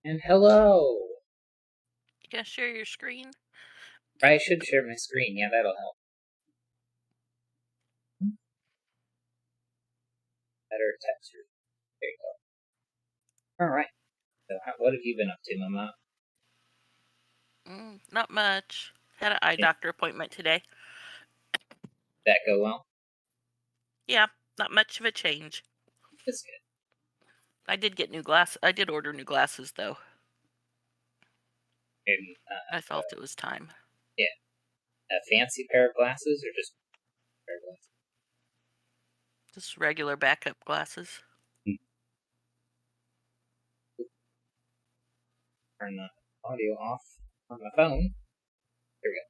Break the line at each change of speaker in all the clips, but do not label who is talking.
And hello!
You gonna share your screen?
I should share my screen. Yeah, that'll help. Better texture. There you go. Alright. So, what have you been up to, Mama?
Not much. Had an eye
Did
doctor appointment today.
that go well?
Yeah, not much of a change.
That's good.
I did get new glasses. I did order new glasses though.
And,
I felt it was time.
yeah. A fancy pair of glasses or just a pair of glasses?
Just regular backup glasses.
Turn the audio off on my phone. There we go.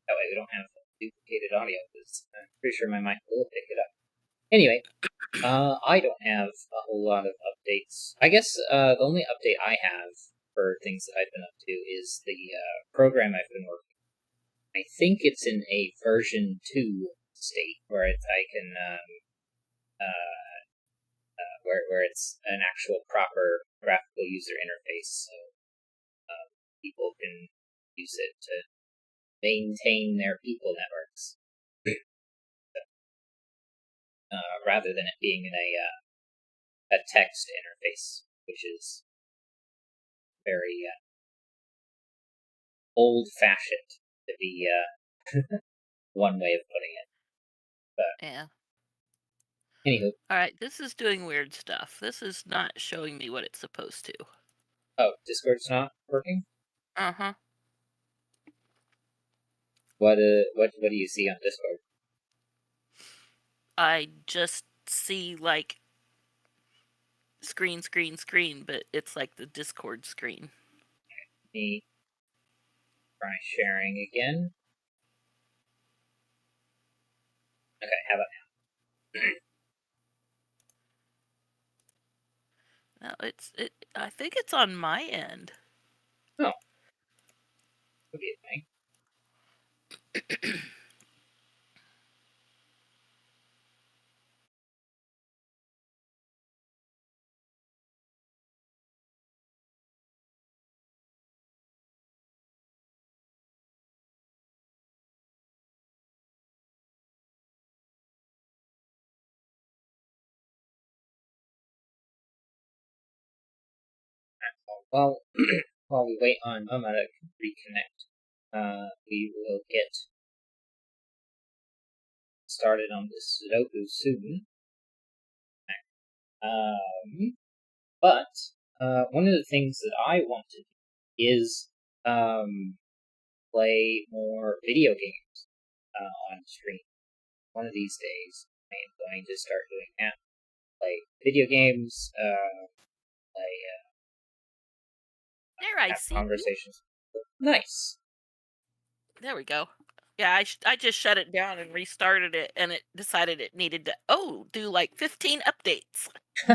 That way we don't have duplicated audio because I'm pretty sure my mic will pick it up. Anyway, I don't have a whole lot of updates. I guess the only update I have for things that I've been up to is the program I've been working. I think it's in a version 2 state where I can where it's an actual proper graphical user interface, so people can use it to maintain their people networks, rather than it being in a text interface, which is very old-fashioned to be one way of putting it. But
Yeah.
anywho,
Alright, this is doing weird stuff. This is not showing me what it's supposed to.
oh, Discord's not working.
Uh-huh.
What do you see on Discord?
I just see like screen, but it's like the Discord screen.
Me try sharing again. Okay, how about
No, I think it's on my end.
now? Oh, could be a thing. Well, while we wait on Mama to reconnect, we will get started on this Sudoku soon. But one of the things that I want to do is play more video games on stream. One of these days, I am going to start doing that. Play video games, play,
There, I
have
see you.
conversations. Nice.
There we go. Yeah, I just shut it down and restarted it, and it decided it needed to do like 15 updates.
Yeah,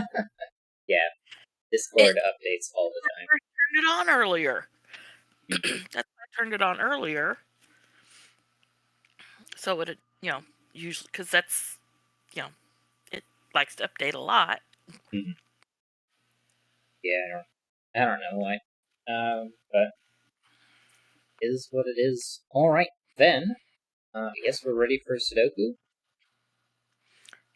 It
Discord updates all the time.
never turned it on earlier.
Mm-hmm.
That's why I turned it on earlier. So it, usually because that's, it likes to update a lot.
Mm-hmm. Yeah, I don't know why. But it is what it is. All right, then. I guess we're ready for Sudoku.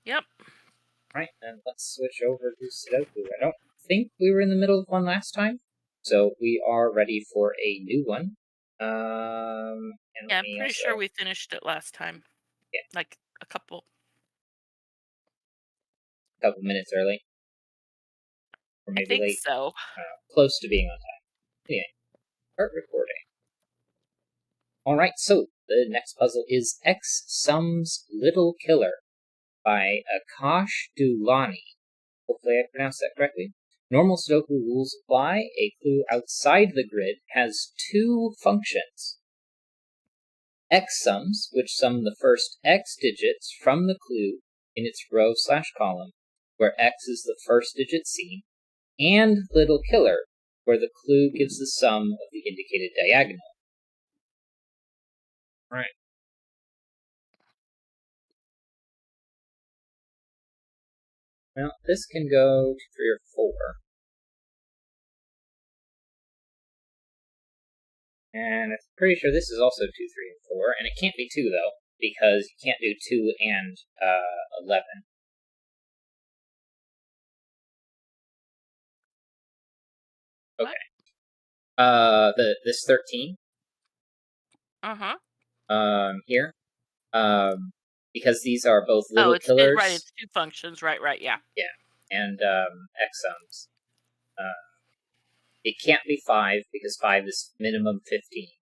Yep.
All right, then let's switch over to Sudoku. I don't think we were in the middle of one last time, so we are ready for a new one. And let
Yeah, I'm
me
pretty sure
also,
we finished it last time.
yeah,
Like a couple.
a couple minutes early, or
I
maybe
think
late,
so.
close to being on time. Anyway, start recording. All right, so the next puzzle is X Sums Little Killer by Akash Dulani. Hopefully I pronounced that correctly. Normal Sudoku rules apply. A clue outside the grid has two functions. X sums, which sum the first X digits from the clue in its row/column, where X is the first digit seen, and Little Killer, where the clue gives the sum of the indicated diagonal. Right. Well, this can go to 3 or 4. And I'm pretty sure this is also 2, 3, and 4, and it can't be 2 though, because you can't do 2 and 11. Okay.
What?
This 13. Here. Because these are both
Oh,
little
right.
killers.
It's 2 functions. Right. Yeah.
Yeah. And exums. It can't be 5 because 5 is minimum 15.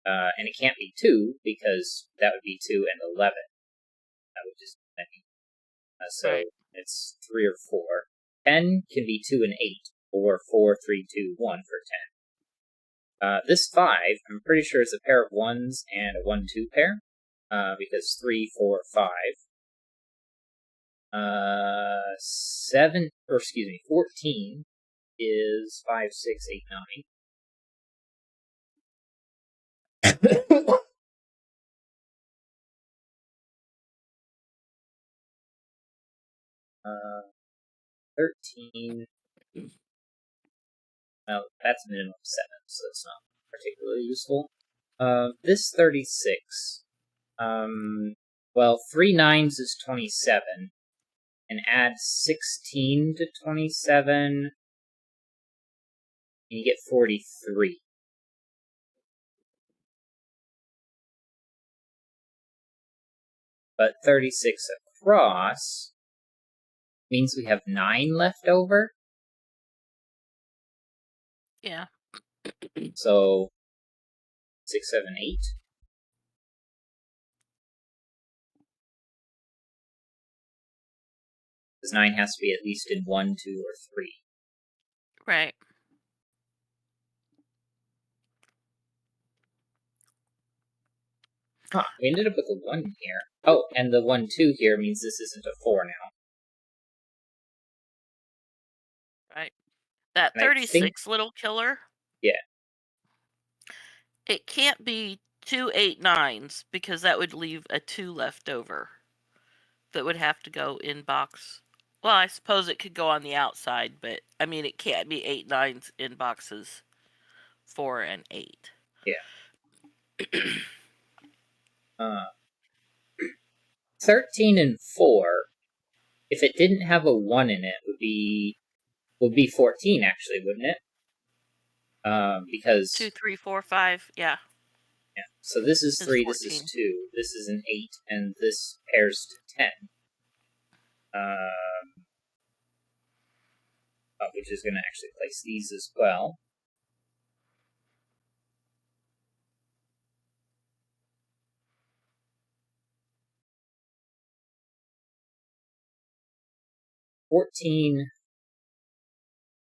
And it can't be 2 because that would be 2 and 11. That would just be many. So
Right.
it's 3 or 4. 10 can be 2 and 8, or 4, 3, 2, 1 for 10. This 5, I'm pretty sure is a pair of 1s and a 1-2 pair, because 3, 4, 5. 14 is 5, 6, 8, 9. 13. Well, that's a minimum of 7, so it's not particularly useful. This 36. Well, 3 9s is 27, and add 16 to 27, and you get 43. But 36 across means we have 9 left over.
Yeah.
So 6, 7, 8. Because 9 has to be at least in 1, 2, or 3.
Right.
Huh, we ended up with a 1 here. Oh, and the 1, 2 here means this isn't a 4 now.
Right. That
And I think,
36 little killer.
yeah.
It can't be 2 8 9s because that would leave a 2 left over. That would have to go in box. Well, I suppose it could go on the outside, but I mean, it can't be 8 9s in boxes 4 and 8.
Yeah. 13 and 4, if it didn't have a 1 in it, would be 14, actually, wouldn't it? Because
2 3 4 5. Yeah.
yeah. So this is 3, this is
14.
2, this is an 8, and this pairs to 10. Which is going to actually place these as well. $14,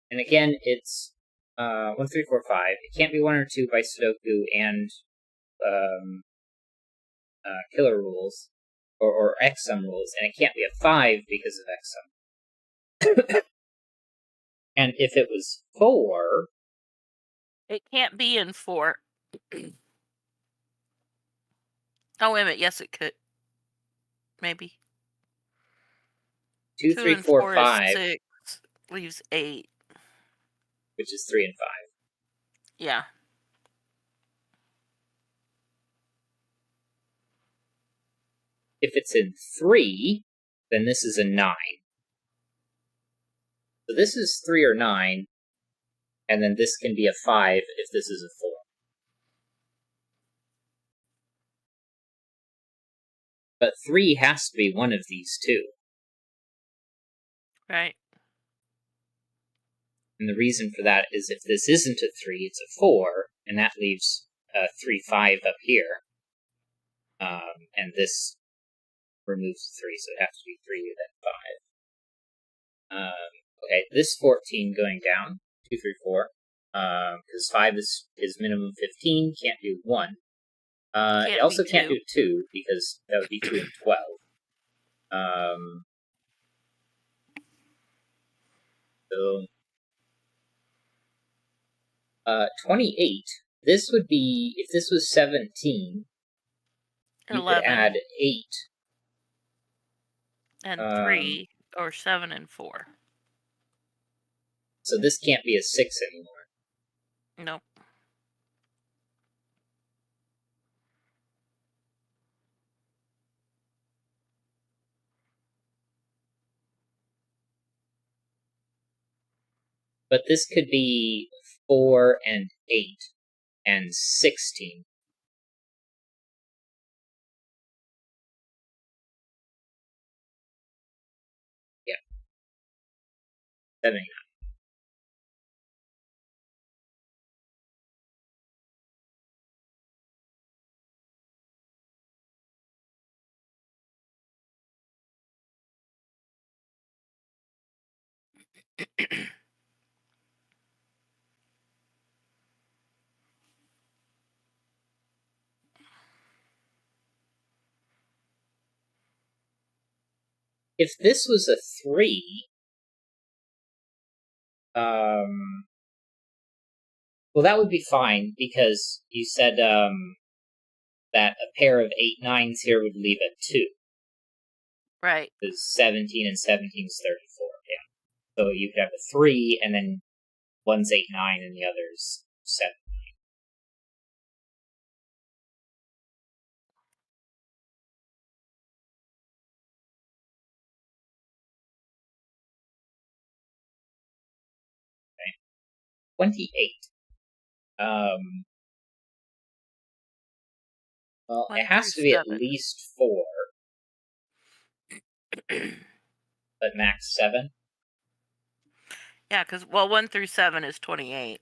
and again, it's 1, 3, 4, 5. It can't be 1 or 2 by Sudoku and killer rules, or exum rules, and it can't be a 5 because of exum. And if it was 4,
It can't be in 4. Oh, wait a minute. Yes, it could. Maybe.
2,
2
3,
and
4,
4 is
5,
6. Leaves 8.
which is 3 and 5.
Yeah.
If it's in 3, then this is a 9. So this is 3 or 9, and then this can be a 5 if this is a 4. But 3 has to be one of these two.
Right.
And the reason for that is if this isn't a 3, it's a 4, and that leaves 3, 5 up here. And this removes 3, so it has to be 3 then 5. Okay, this 14 going down, 2, 3, 4. Because 5 is minimum 15, can't do 1. It also can't do 2, because that would be 2 and 12. 28. This would be, if this was 17,
11.
you could add 8.
And 3, or 7 and 4.
So this can't be a 6 anymore.
Nope.
but this could be 4 and 8 and 16. Yeah. 79. If this was a 3, well, that would be fine, because you said that a pair of 8 9s here would leave a 2.
Right.
Because 17 and 17 is 34, yeah. So you could have a 3, and then one's 8 9, and the other's 7. 28. Well, it
1 through
has to be at
7.
least 4, but max 7.
Yeah, because, well, 1 through 7 is 28.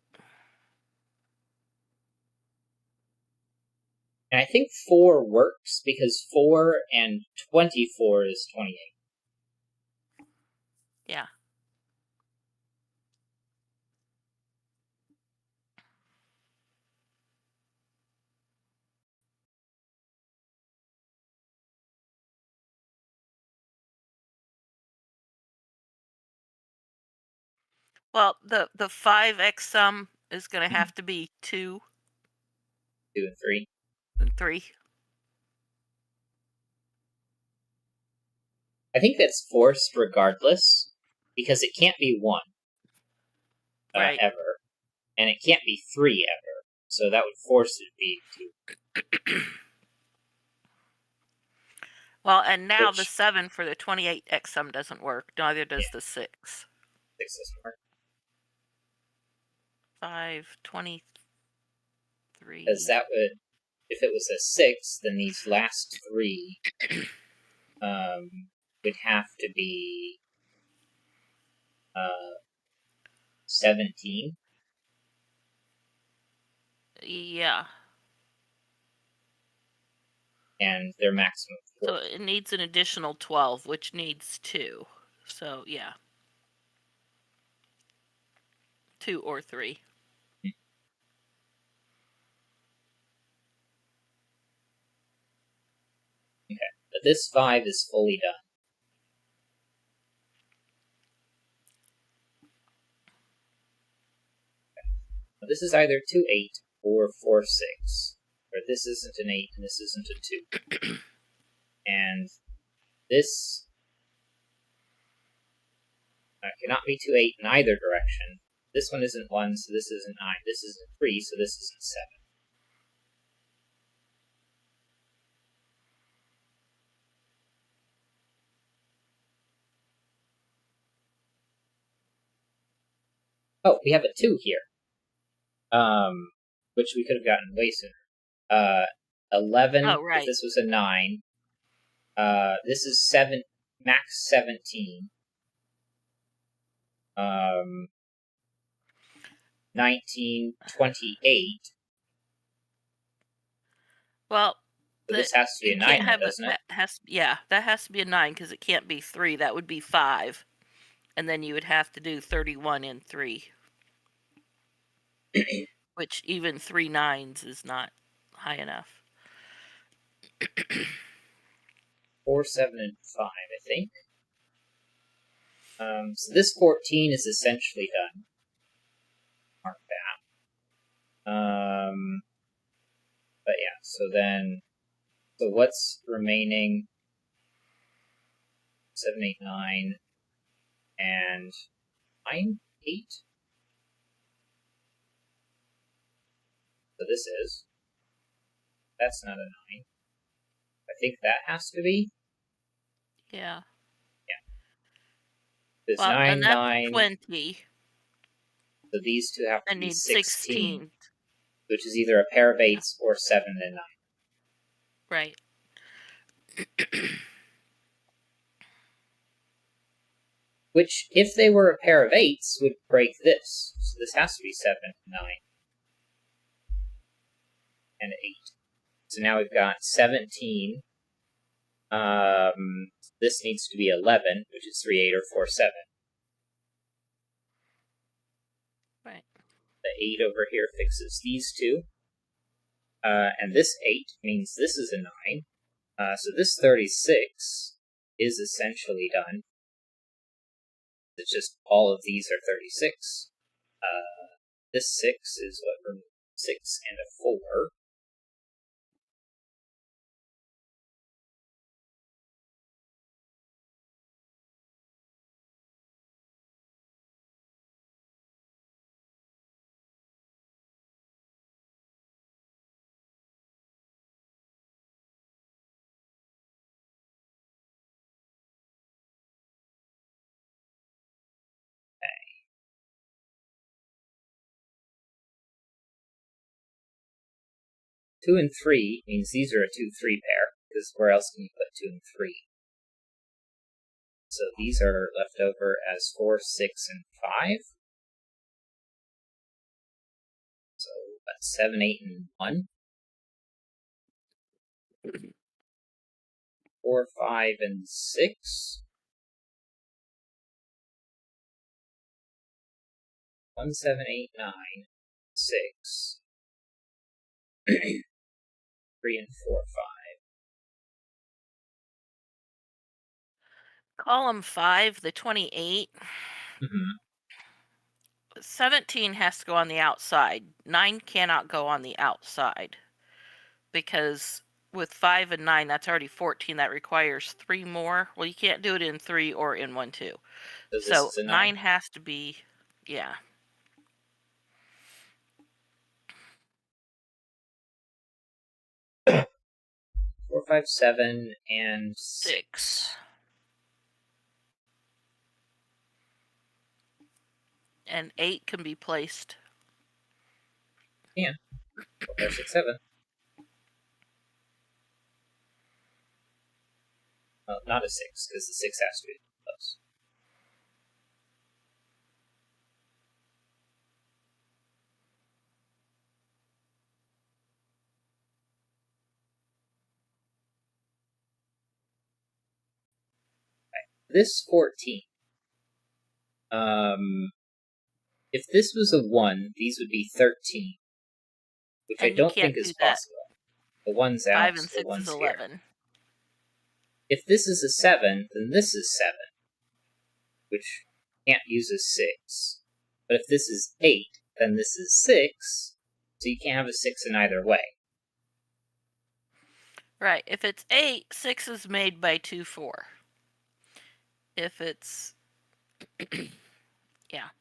And I think 4 works, because 4 and 24 is 28.
Yeah. Well, the 5x sum is going to have to be 2
2 and 3.
and 3.
I think that's forced regardless, because it can't be 1
Right.
ever, and it can't be 3 ever, so that would force it to be 2.
Well, and now the
Which,
7 for the 28x sum doesn't work. Neither does
yeah,
the 6.
6 doesn't work.
5,
Because
23.
that would, if it was a 6, then these last 3 would have to be 17.
Yeah.
And their maximum 4.
So it needs an additional 12, which needs 2. So, yeah. 2 or 3.
Okay, but this 5 is fully done. But this is either 2 8 or 4 6. Or this isn't an 8 and this isn't a 2. And this cannot be 2 8 in either direction. This one isn't 1, so this isn't 9. This isn't 3, so this isn't 7. Oh, we have a 2 here. Which we could have gotten way sooner. 11,
Oh,
if
right.
this was a 9. This is 7, max 17. 19, 28.
Well,
So this has to be a
you
9
can't
now,
have
doesn't it?
that has to be a 9 because it can't be 3. That would be 5. And then you would have to do 31 and 3. Which even 3 9s is not high enough.
4, 7, and 5, I think. So this 14 is essentially done. Mark that. But yeah, so what's remaining? 7, 8, 9, and 9, 8? So this is. That's not a 9. I think that has to be.
Yeah.
Yeah. There's
Well, and
9,
that's
9.
20.
So these two have to
I
be
need
16,
16.
which is either a pair of 8s or 7 and 9.
Right.
Which, if they were a pair of 8s, would break this. So this has to be 7, 9, and 8. So now we've got 17. This needs to be 11, which is 3, 8, or 4, 7.
Right.
The 8 over here fixes these two. And this 8 means this is a 9. So this 36 is essentially done. It's just all of these are 36. This 6 is what removes 6 and a 4. Okay. 2 and 3 means these are a 2-3 pair, because where else can you put 2 and 3? So these are left over as 4, 6, and 5. So that's 7, 8, and 1. 4, 5, and 6. 1, 7, 8, 9, 6. 3 and 4, 5.
Column 5, the 28.
Mm-hmm.
17 has to go on the outside. 9 cannot go on the outside. Because with 5 and 9, that's already 14. That requires 3 more. Well, you can't do it in 3 or in 1, 2.
So this
So
is a 9.
9 has to be, yeah.
4, 5, 7, and 6.
And 8 can be placed.
Yeah. 4, 5, 6, 7. Well, not a 6, because the 6 has to be close. This 14. If this was a 1, these would be 13, which I
And you
don't think
can't
is
do that.
possible. The 1's out,
5 and
so the
6 is
1's here.
11.
If this is a 7, then this is 7, which can't use a 6. But if this is 8, then this is 6, so you can't have a 6 in either way.
Right. If it's 8, 6 is made by 2, 4. If it's... yeah.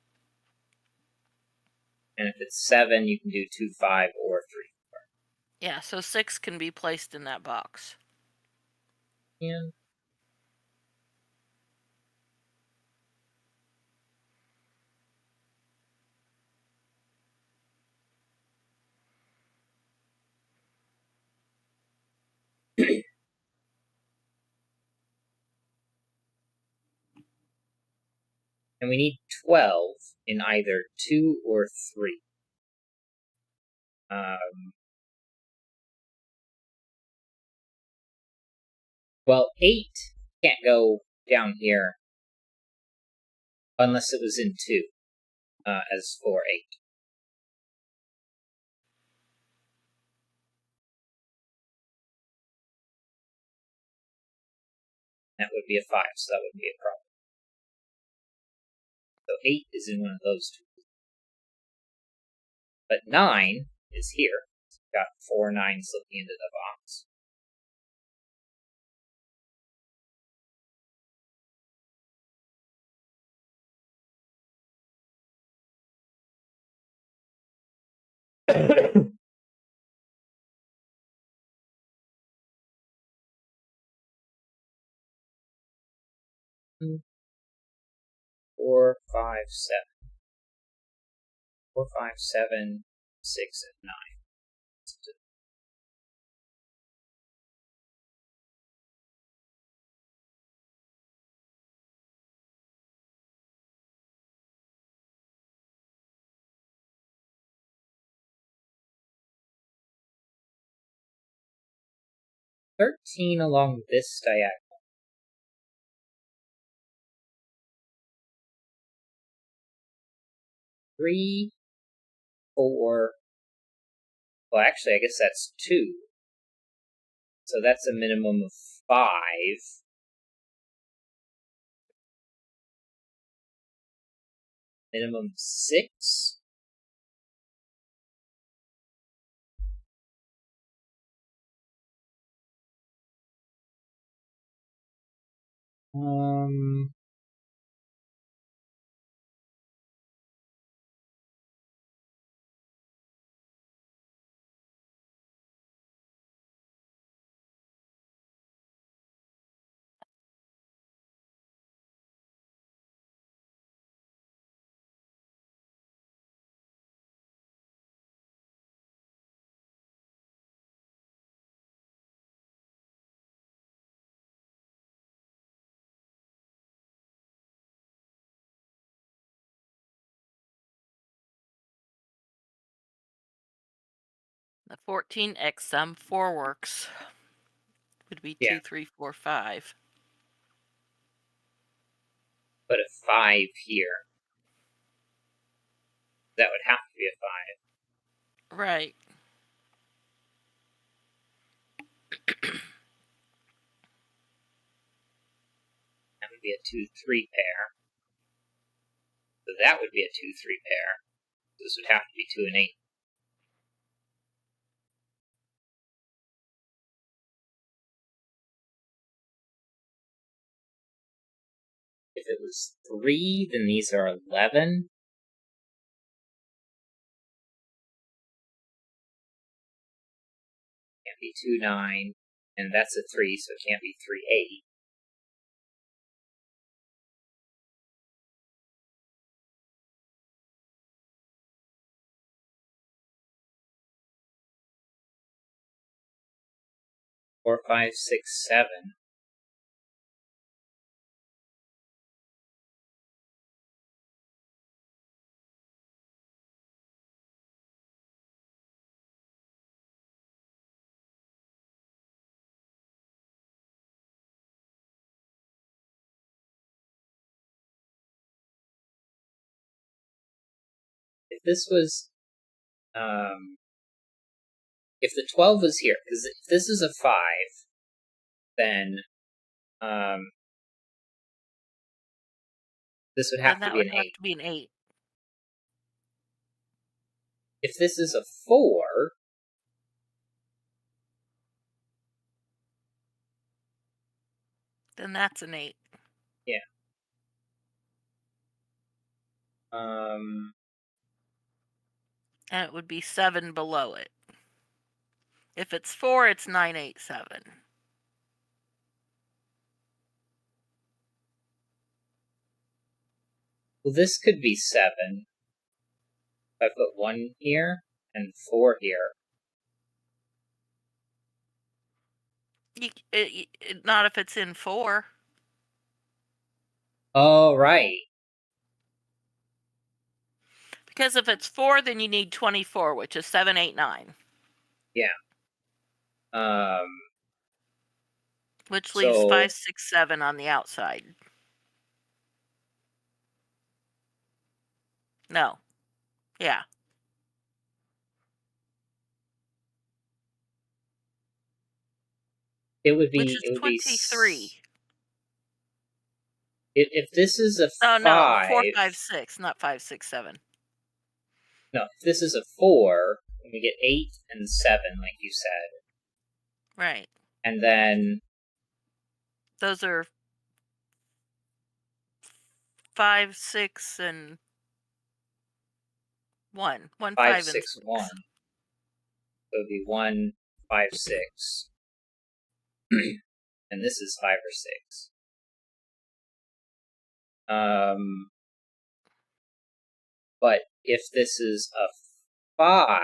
And if it's 7, you can do 2, 5, or 3, 4.
Yeah, so 6 can be placed in that box.
Yeah. And we need 12 in either 2 or 3. Well, 8 can't go down here unless it was in 2, as 4, 8. That would be a 5, so that wouldn't be a problem. So 8 is in one of those two. But 9 is here. So we've got 4 9s looking into the box. Four, 5, 7. 4, 5, 7, 6, and 9. 13 along this diagonal. 3, 4. Well, actually, I guess that's 2. So that's a minimum of 5. Minimum 6.
The 14x sum 4 works. Would be 2, 3, 4, 5.
Put a 5 here. That would have to be a 5.
Right.
That would be a 2, 3 pair. So that would be a 2, 3 pair. This would have to be 2 and 8. If it was 3, then these are 11. Can't be 2, 9. And that's a 3, so it can't be 3, 8. Four, 5, 6, 7. If this was, if the 12 was here, because if this is a 5, then, this would have
Then that
to be
would
an
have
8.
to be an 8.
If this is a 4,
Then that's an 8.
yeah.
And it would be 7 below it. If it's 4, it's 9, 8, 7.
Well, this could be 7. If I put 1 here and 4 here.
Not if it's in 4.
Oh, right.
Because if it's 4, then you need 24, which is 7, 8, 9.
Yeah.
Which leaves
So
5, 6, 7 on the outside. No. Yeah.
it would
Which
be,
is 23.
If this is a
Oh,
5.
no. 4, 5, 6, not 5, 6, 7.
No, if this is a 4, then we get 8 and 7, like you said.
Right.
And then
Those are 5, 6, and 1. 1,
5,
5, and
6,
6.
1. So it would be 1, 5, 6. And this is 5 or 6. But if this is a 5,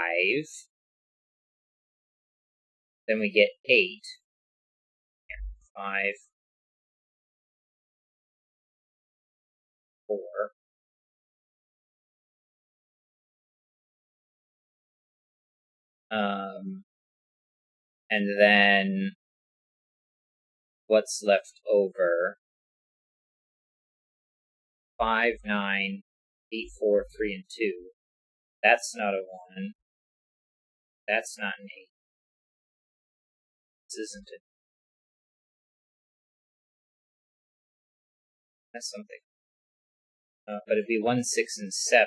then we get 8. 5, 4. And then what's left over? 5, 9, 8, 4, 3, and 2. That's not a 1. That's not an 8. This isn't it. That's something. But it'd be 1, 6, and 7.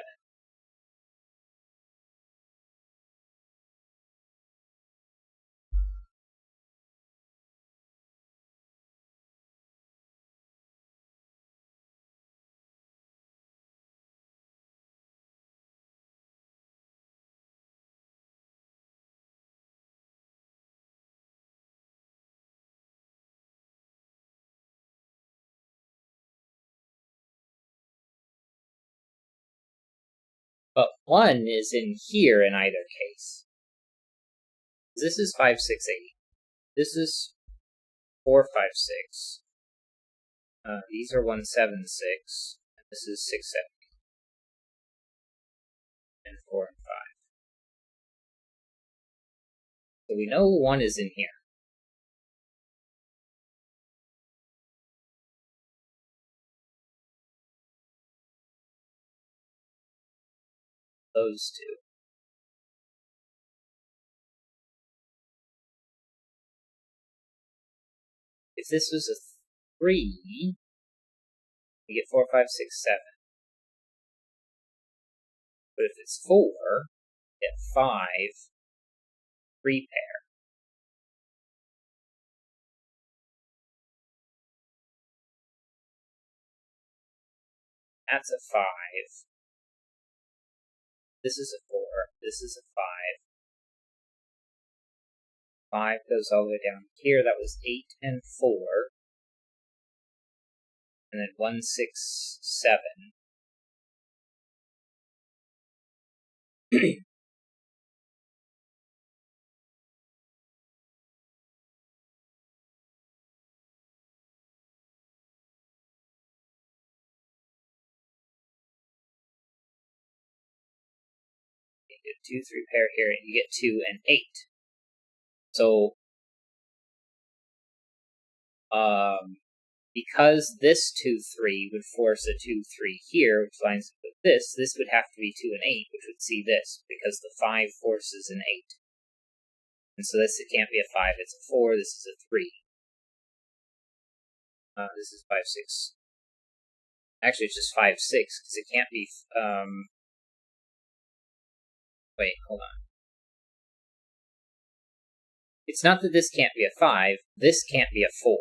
But 1 is in here in either case. This is 5, 6, 8. This is 4, 5, 6. These are 1, 7, 6. And this is 6, 7. And 4 and 5. So we know 1 is in here. Those two. If this was a 3, we get 4, 5, 6, 7. But if it's 4, we get 5, 3 pair. That's a 5. This is a 4. This is a 5. 5 goes all the way down here. That was 8 and 4. And then 1, 6, 7. You get 2, 3 pair here, and you get 2 and 8. So, because this 2, 3 would force a 2, 3 here, which lines up with this would have to be 2 and 8, which would see this, because the 5 forces an 8. And so this, it can't be a 5, it's a 4, this is a 3. This is 5, 6. Actually, it's just 5, 6, because it can't be, wait, hold on. It's not that this can't be a 5, this can't be a 4.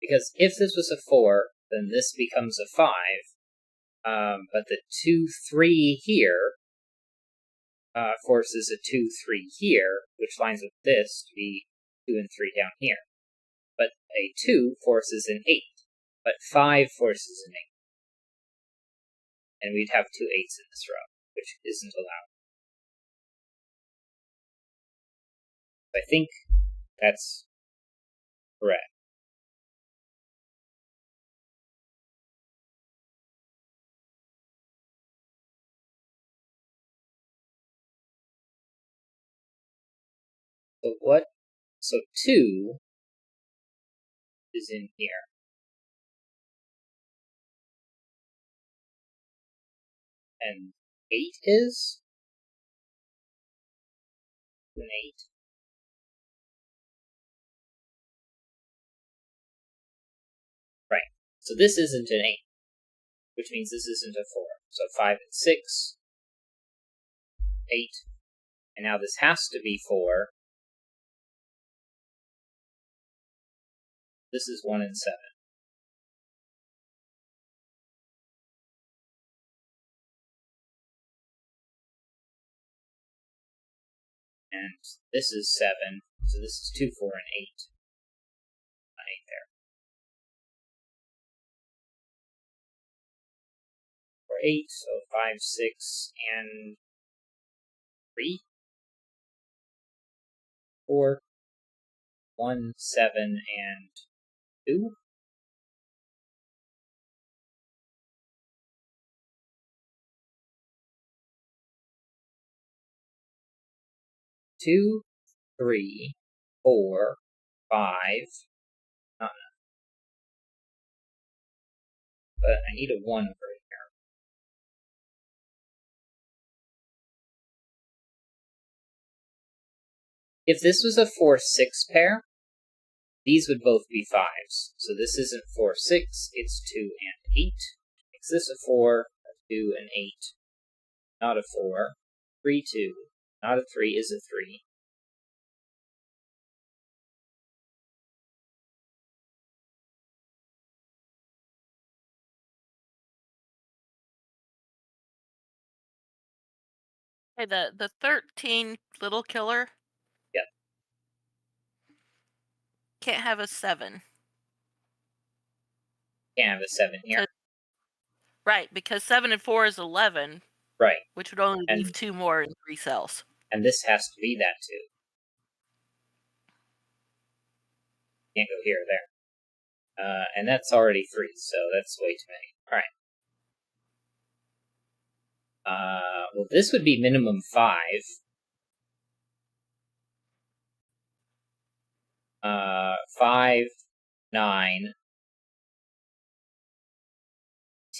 Because if this was a 4, then this becomes a 5, but the 2, 3 here forces a 2, 3 here, which lines with this to be 2 and 3 down here. But a 2 forces an 8, but 5 forces an 8. And we'd have 2 8s in this row, which isn't allowed. I think that's correct. So what? So 2 is in here. And 8 is? An 8. Right. So this isn't an 8, which means this isn't a 4. So 5 and 6, 8, and now this has to be 4. This is 1 and 7. and this is 7, so this is 2, 4, and 8. 8 there. 4, 8, so 5, 6, and 3. 4, 1, 7, and 2. 2, 3, 4, 5. Not enough. But I need a 1 over here. If this was a 4-6 pair, these would both be 5s. So this isn't 4, 6, it's 2 and 8. Makes this a 4, a 2, and 8. Not a 4. 3, 2. Not a 3 is a 3.
Hey, the 13 little killer.
Yep.
Can't have a 7.
Can't have a 7 here.
Right, because 7 and 4 is 11.
Right.
Which would only leave 2 more in 3 cells.
And this has to be that 2. Can't go here or there. And that's already 3, so that's way too many. Alright. Well, this would be minimum 5. 5, 9,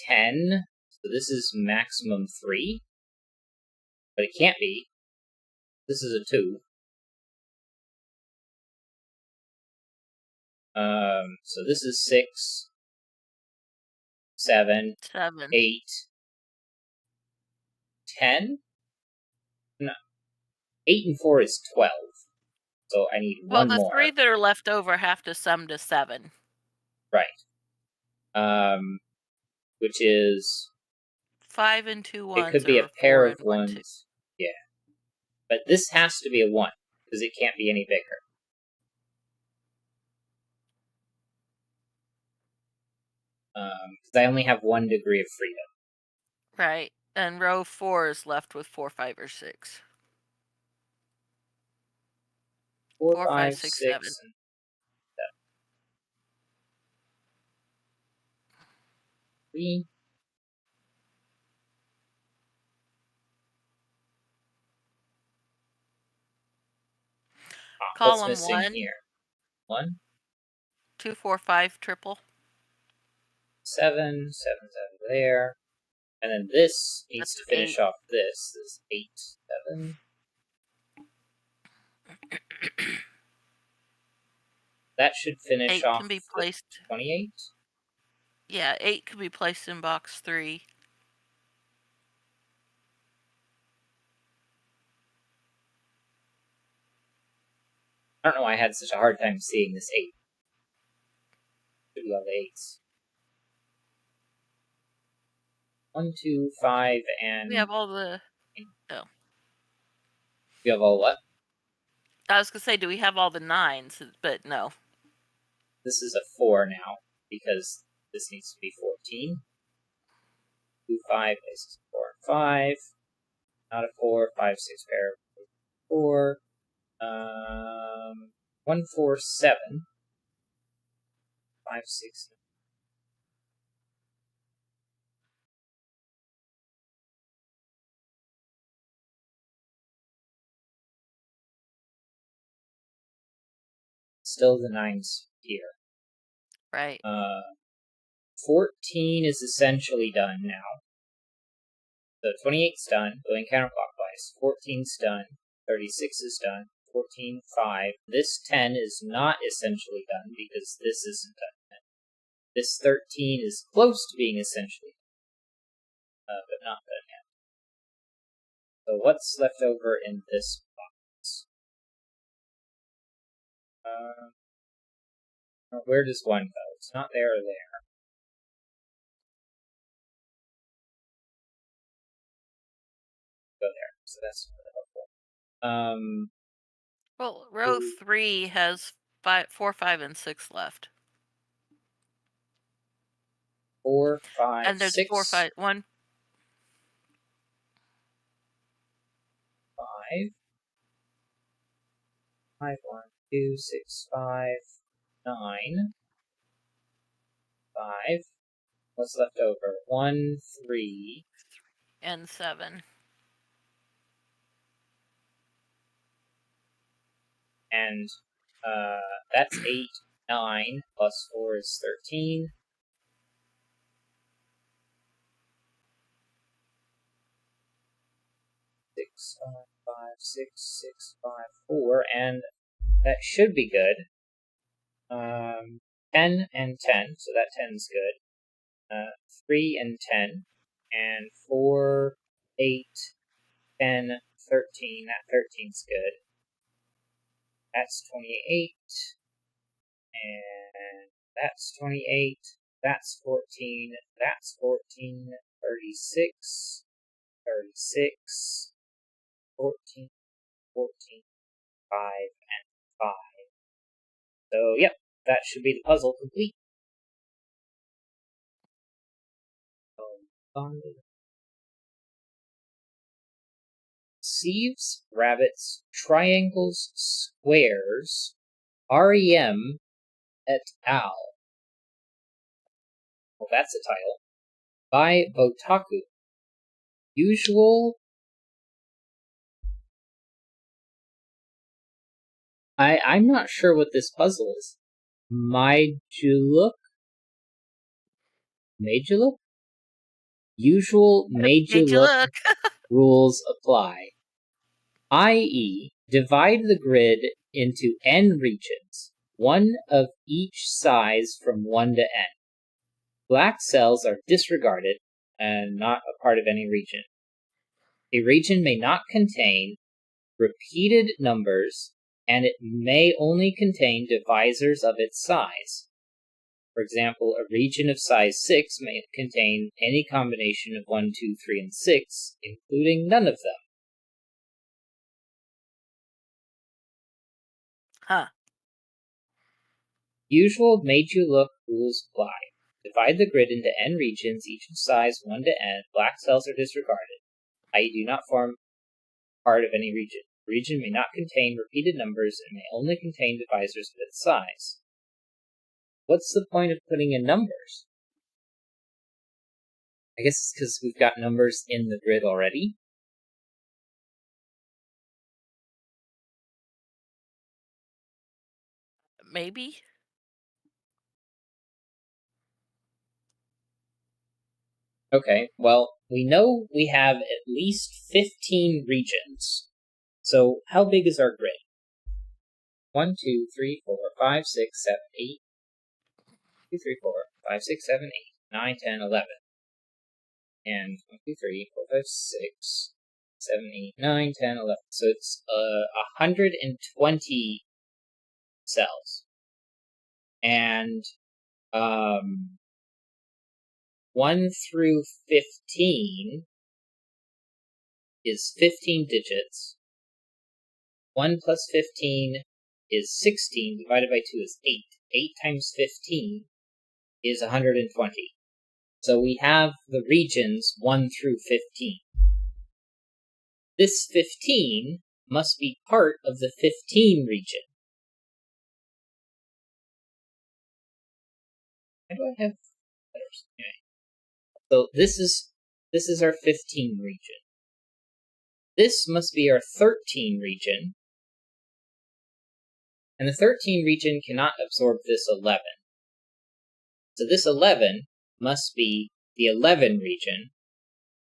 10. So this is maximum 3. But it can't be. This is a 2. So this is 6, 7, 8, 10. No. 8 and 4 is 12. So I need one more.
Well, the 3 that are left over have to sum to 7.
Right. Which is
5 and 2 ones.
It could be a pair of
1, 2.
ones. Yeah. But this has to be a 1, because it can't be any bigger. Because I only have 1 degree of freedom.
Right. And row 4 is left with 4, 5, or 6.
4, 5, 6, 7. And 7. Three.
Column
what's missing
1.
Here? 1.
2, 4, 5, triple.
7. 7's over there. And then this needs to finish
8.
off this. This is 8, 7. That should finish
8
off
can be placed.
28.
Yeah, 8 can be placed in box 3.
I don't know why I had such a hard time seeing this 8. Should be all the 8s. 1, 2, 5, and...
We have all the... Oh.
You have all what?
I was going to say, do we have all the 9s? But no.
This is a 4 now, because this needs to be 14. 2, 5, this is 4 and 5. Not a 4, 5, 6 pair. 4. 1, 4, 7. 5, 6. Still the 9s here.
Right.
14 is essentially done now. So 28's done, going counterclockwise. 14's done. 36 is done. 14, 5. This 10 is not essentially done because this isn't done yet. This 13 is close to being essentially done, but not done yet. So what's left over in this box? Where does 1 go? It's not there or there. Go there. So that's really helpful.
Well, row 3 has 4, 5, and 6 left.
4, 5,
And there's 4,
6,
5, 1.
5, 5, 1, 2, 6, 5, 9, 5. What's left over? 1, 3,
And 7.
and that's 8, 9, plus 4 is 13. Six, 5, 5, 6, 6, 5, 4, and that should be good. 10 and 10, so that 10's good. 3 and 10, and 4, 8, 10, 13, that 13's good. That's 28, and that's 28, that's 14, that's 14, 36, 36, 14, 14, 5, and 5. So, yep, that should be the puzzle complete. Sieves, rabbits, triangles, squares, REM et al. Well, that's a title. By Botaku. Usual. I'm not sure what this puzzle is. Majuluk? Majuluk? Usual
Made you
Majuluk
look.
rules apply. I.e., divide the grid into n regions, one of each size from 1 to n. Black cells are disregarded and not a part of any region. A region may not contain repeated numbers, and it may only contain divisors of its size. For example, a region of size 6 may contain any combination of 1, 2, 3, and 6, including none of them.
Huh.
Usual made-you-look rules apply. Divide the grid into n regions, each of size 1 to n. Black cells are disregarded, i.e. do not form part of any region. The region may not contain repeated numbers and may only contain divisors of its size. What's the point of putting in numbers? I guess it's because we've got numbers in the grid already.
Maybe.
Okay, well, we know we have at least 15 regions. So how big is our grid? 1, 2, 3, 4, 5, 6, 7, 8. 2, 3, 4, 5, 6, 7, 8, 9, 10, 11. And 1, 2, 3, 4, 5, 6, 7, 8, 9, 10, 11. So it's 120 cells. And 1 through 15 is 15 digits. 1 plus 15 is 16, divided by 2 is 8. 8 times 15 is 120. So we have the regions 1 through 15. This 15 must be part of the 15 region. Why do I have letters? Anyway. So this is our 15 region. This must be our 13 region. And the 13 region cannot absorb this 11. So this 11 must be the 11 region,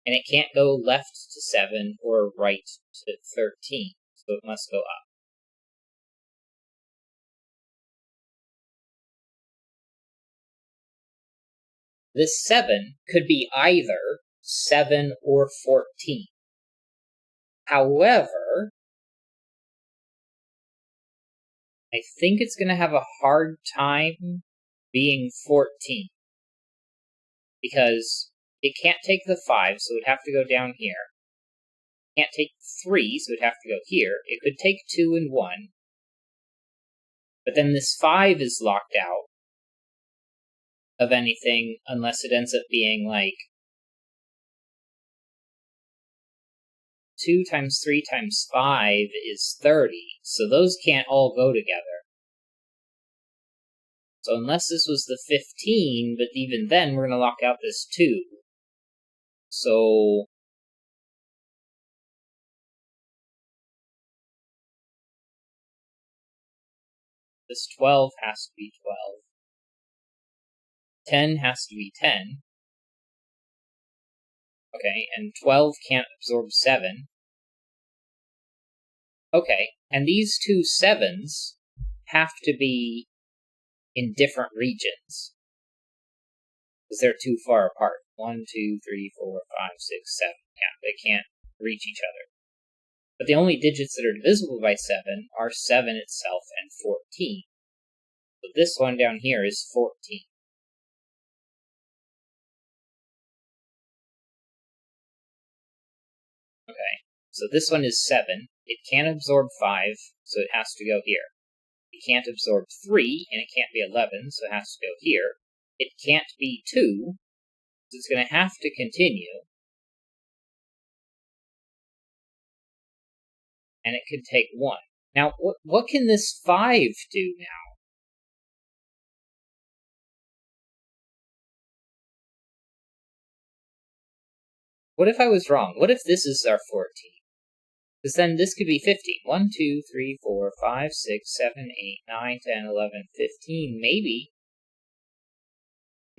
and it can't go left to 7 or right to 13, so it must go up. This 7 could be either 7 or 14. However, I think it's going to have a hard time being 14. Because it can't take the 5, so it would have to go down here. It can't take 3, so it would have to go here. It could take 2 and 1. But then this 5 is locked out of anything unless it ends up being like 2 times 3 times 5 is 30, so those can't all go together. So unless this was the 15, but even then we're going to lock out this 2. So this 12 has to be 12. 10 has to be 10. Okay, and 12 can't absorb 7. Okay, and these two 7s have to be in different regions. Because they're too far apart. 1, 2, 3, 4, 5, 6, 7. Yeah, they can't reach each other. But the only digits that are divisible by 7 are 7 itself and 14. So this one down here is 14. Okay, so this one is 7. It can't absorb 5, so it has to go here. It can't absorb 3, and it can't be 11, so it has to go here. It can't be 2, so it's going to have to continue. And it can take 1. Now, what can this 5 do now? What if I was wrong? What if this is our 14? Because then this could be 15. 1, 2, 3, 4, 5, 6, 7, 8, 9, 10, 11, 15, maybe.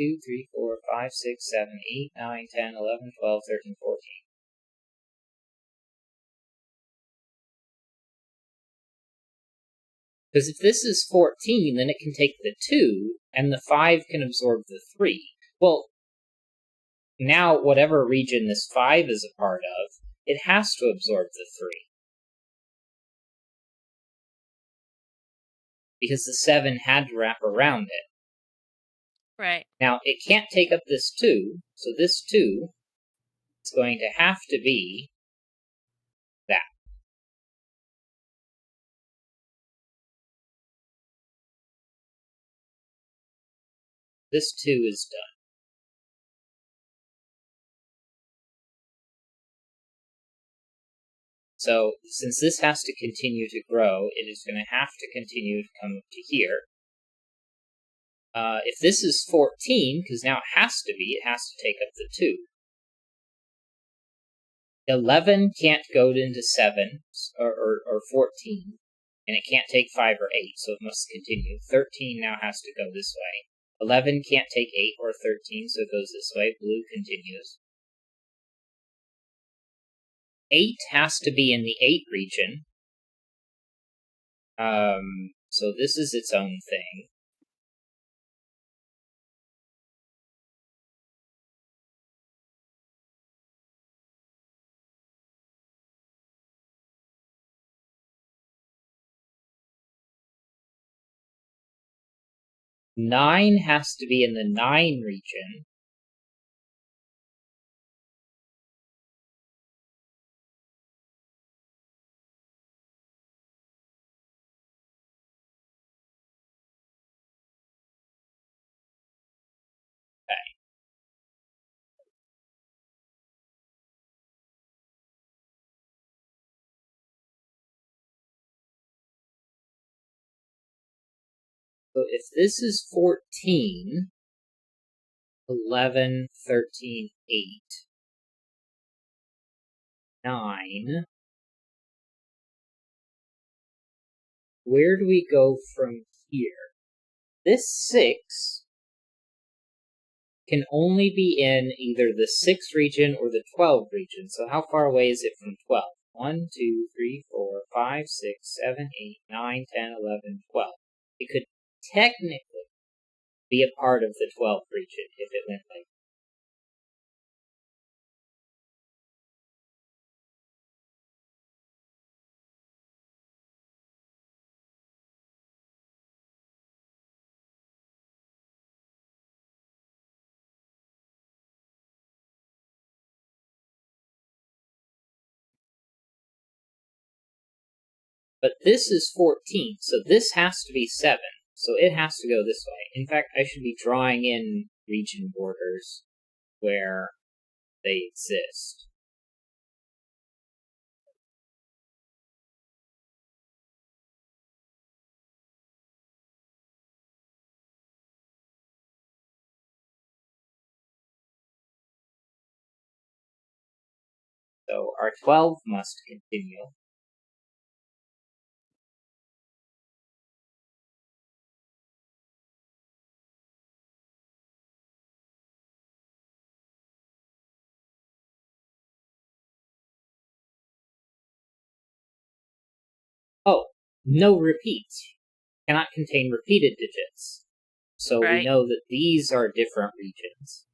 2, 3, 4, 5, 6, 7, 8, 9, 10, 11, 12, 13, 14. Because if this is 14, then it can take the 2, and the 5 can absorb the 3. Well, now whatever region this 5 is a part of, it has to absorb the 3. Because the 7 had to wrap around it.
Right.
Now, it can't take up this 2, so this 2 is going to have to be that. This 2 is done. So, since this has to continue to grow, it is going to have to continue to come up to here. If this is 14, because now it has to take up the 2. 11 can't go into 7, or 14, and it can't take 5 or 8, so it must continue. 13 now has to go this way. 11 can't take 8 or 13, so it goes this way. Blue continues. 8 has to be in the 8 region. So this is its own thing. Nine has to be in the 9 region. Okay. So if this is 14, 11, 13, 8, 9, where do we go from here? This 6 can only be in either the 6 region or the 12 region. So how far away is it from 12? 1, 2, 3, 4, 5, 6, 7, 8, 9, 10, 11, 12. It could technically be a part of the 12 region if it went like But this is 14, so this has to be 7. So it has to go this way. In fact, I should be drawing in region borders where they exist. So our 12 must continue. Oh, no repeats. Cannot contain repeated digits. So we
Right.
know that these are different regions.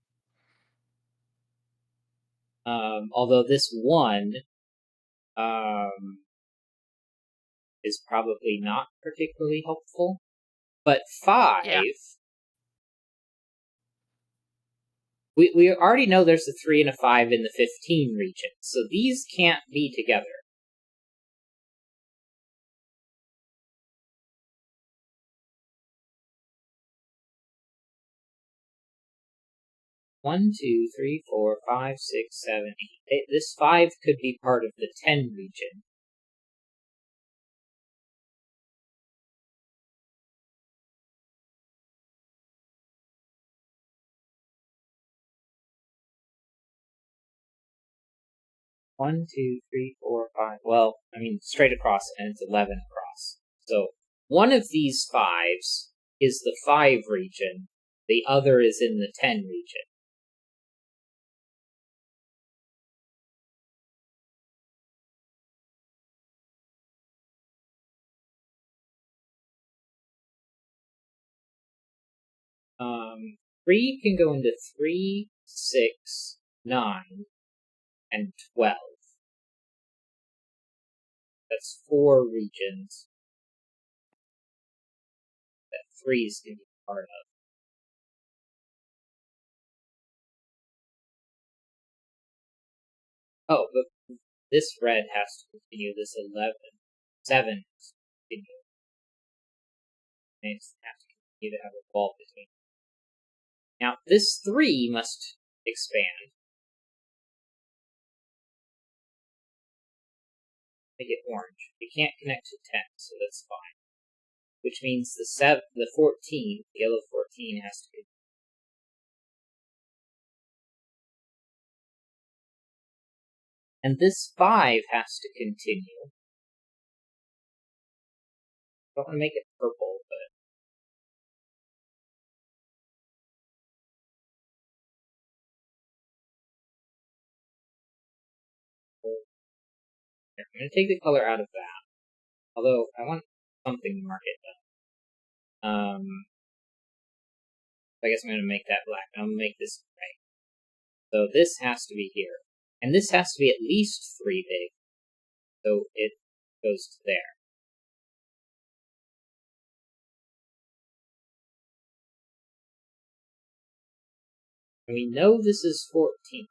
Although this 1 is probably not particularly helpful. But 5,
Yeah.
we already know there's a 3 and a 5 in the 15 region, so these can't be together. One, two, three, four, five, six, seven, eight. This 5 could be part of the 10 region. One, two, three, four, five. Well, I mean, straight across, and it's 11 across. So one of these 5s is the 5 region, the other is in the 10 region. Um, 3 can go into 3, 6, 9, and 12. That's 4 regions that 3s can be part of. Oh, but this red has to continue, this 11. 7 has to continue. And it has to continue to have a ball between. Now, this 3 must expand. Make it orange. It can't connect to 10, so that's fine. Which means the 14, the yellow 14 has to be. And this 5 has to continue. I don't want to make it purple, but I'm going to take the color out of that. Although, I want something to mark it though. I guess I'm going to make that black. I'm going to make this gray. So this has to be here. And this has to be at least 3 big. So it goes to there. And we know this is 14.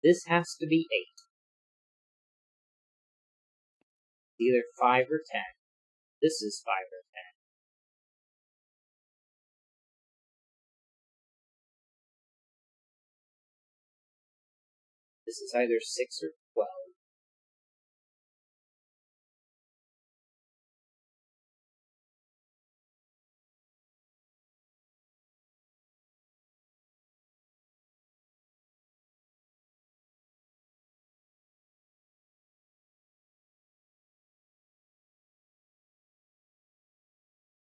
This has to be 8. Either 5 or 10. This is 5 or 10. This is either 6 or 12.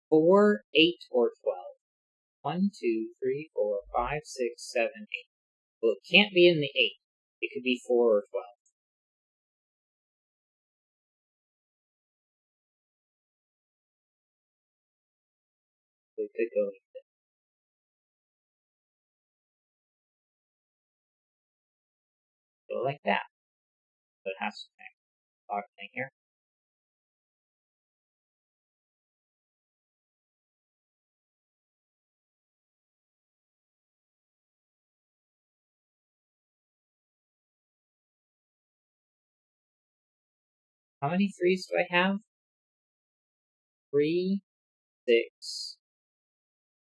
Four, 8, or 12. 1, 2, 3, 4, 5, 6, 7, 8. Well, it can't be in the 8. It could be 4 or 12. So it could go like that. So it has to connect. Log thing here. How many 3s do I have? 3, 6,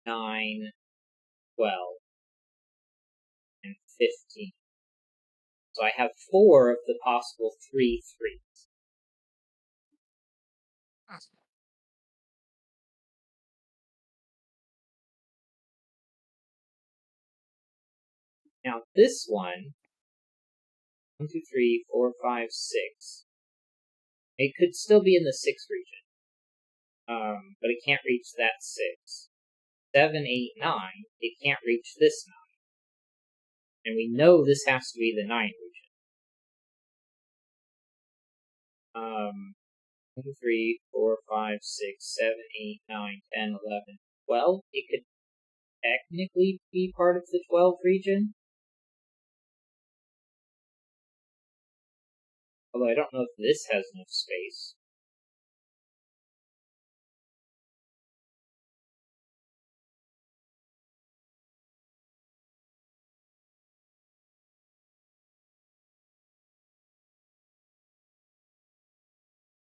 9, 12, and 15. So I have 4 of the possible 3 3s. Now this one, 1, 2, 3, 4, 5, 6, it could still be in the 6 region. But it can't reach that 6. 7, 8, 9, it can't reach this 9. And we know this has to be the 9 region. 1, 2, 3, 4, 5, 6, 7, 8, 9, 10, 11, 12. It could technically be part of the 12 region. Although I don't know if this has enough space.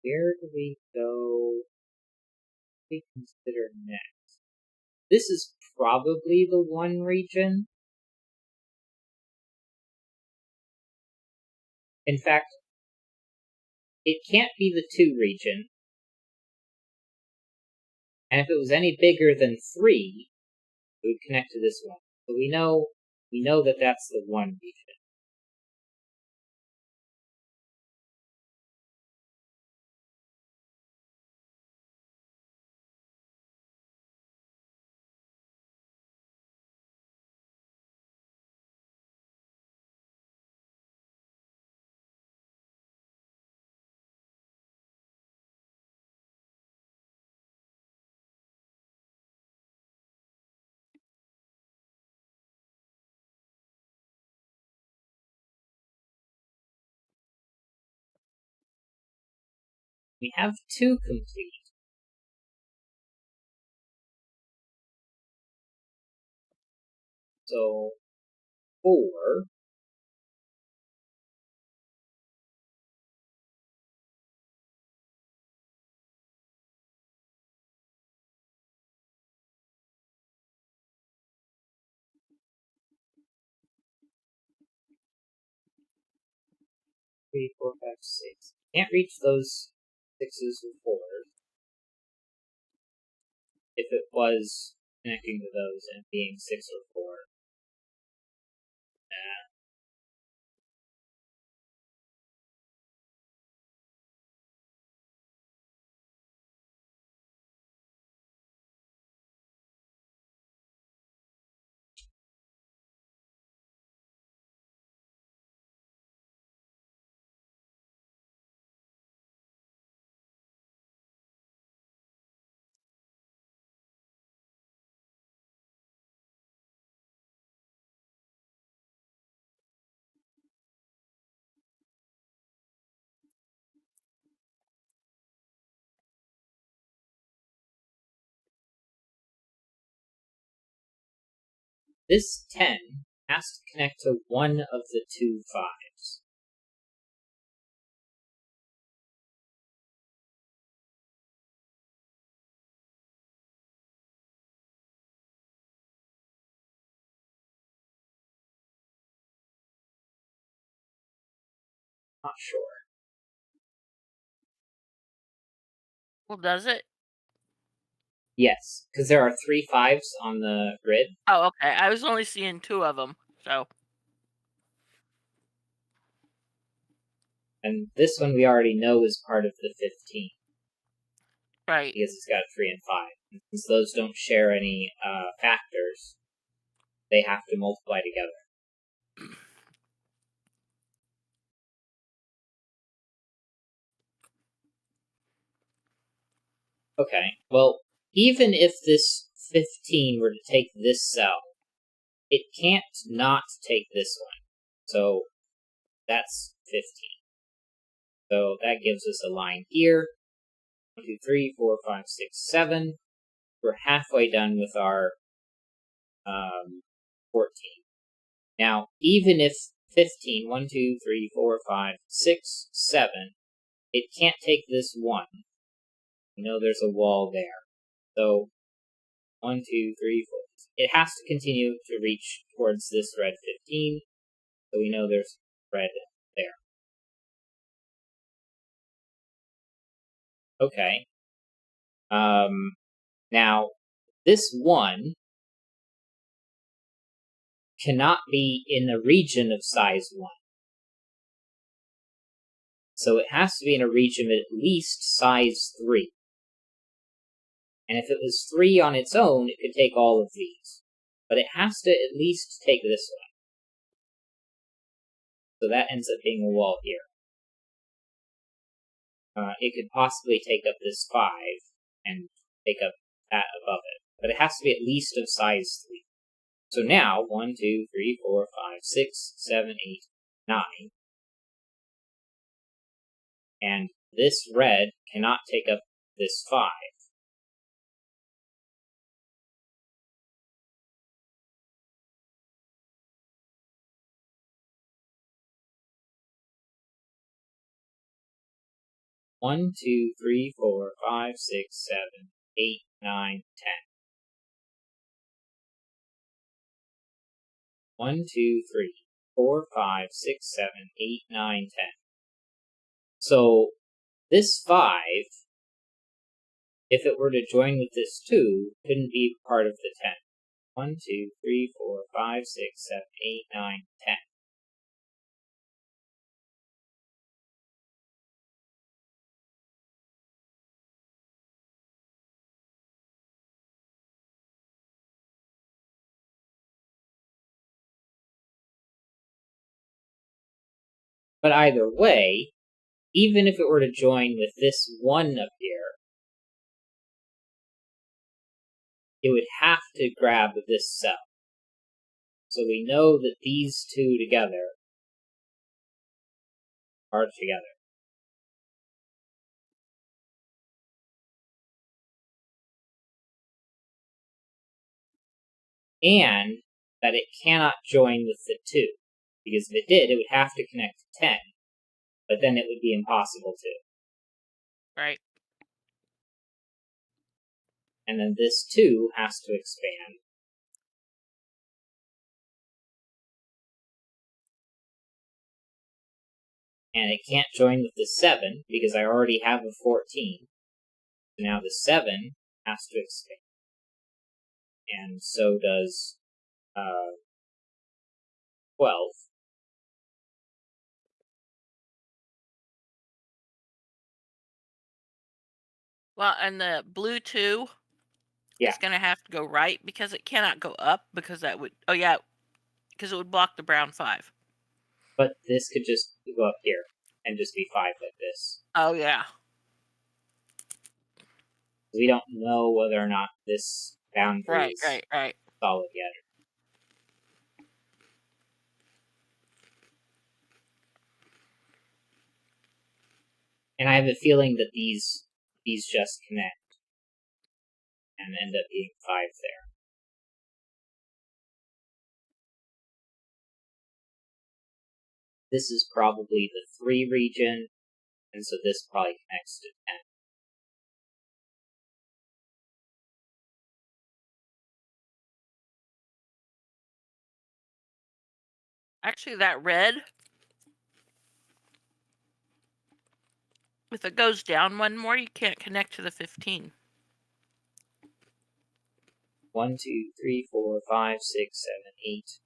Where do we go? What do we consider next? This is probably the 1 region. In fact, it can't be the 2 region. And if it was any bigger than 3, it would connect to this one. So we know that that's the 1 region. We have 2 complete. So 4. Three, 4, 5, 6. Can't reach those 6s or 4s. If it was connecting to those and being 6 or 4. This 10 has to connect to one of the 2 5s. Not sure.
Well, does it?
Yes, because there are 3 5s on the grid.
Oh, okay. I was only seeing 2 of them, so.
And this one we already know is part of the 15.
Right.
Because it's got 3 and 5. And since those don't share any factors, they have to multiply together. Okay, well, even if this 15 were to take this cell, it can't not take this one. So that's 15. So that gives us a line here. 1, 2, 3, 4, 5, 6, 7. We're halfway done with our 14. Now, even if 15, 1, 2, 3, 4, 5, 6, 7, it can't take this 1. You know there's a wall there. So 1, 2, 3, 4. It has to continue to reach towards this red 15. So we know there's red there. Okay. Now, this 1 cannot be in a region of size 1. So it has to be in a region of at least size 3. And if it was 3 on its own, it could take all of these. But it has to at least take this one. So that ends up being a wall here. It could possibly take up this 5 and take up that above it. But it has to be at least of size 3. So now, 1, 2, 3, 4, 5, 6, 7, 8, 9. And this red cannot take up this 5. One, 2, 3, 4, 5, 6, 7, 8, 9, 10. 1, 2, 3, 4, 5, 6, 7, 8, 9, 10. So this 5, if it were to join with this 2, couldn't be part of the 10. 1, 2, 3, 4, 5, 6, 7, 8, 9, 10. But either way, even if it were to join with this 1 up here, it would have to grab this cell. So we know that these 2 together are together. And that it cannot join with the 2. Because if it did, it would have to connect to 10. But then it would be impossible to.
Right.
And then this 2 has to expand. And it can't join with the 7, because I already have a 14. So now the 7 has to expand. And so does 12.
Well, and the blue 2
Yeah.
is going to have to go right because it cannot go up because that would, oh yeah, because it would block the brown 5.
But this could just go up here and just be 5 like this.
Oh yeah.
We don't know whether or not this boundary is
Right.
solid yet. And I have a feeling that these just connect and end up being 5 there. This is probably the 3 region, and so this probably connects to 10.
Actually, that red, if it goes down 1 more, you can't connect to the 15.
1, 2, 3, 4, 5, 6, 7, 8,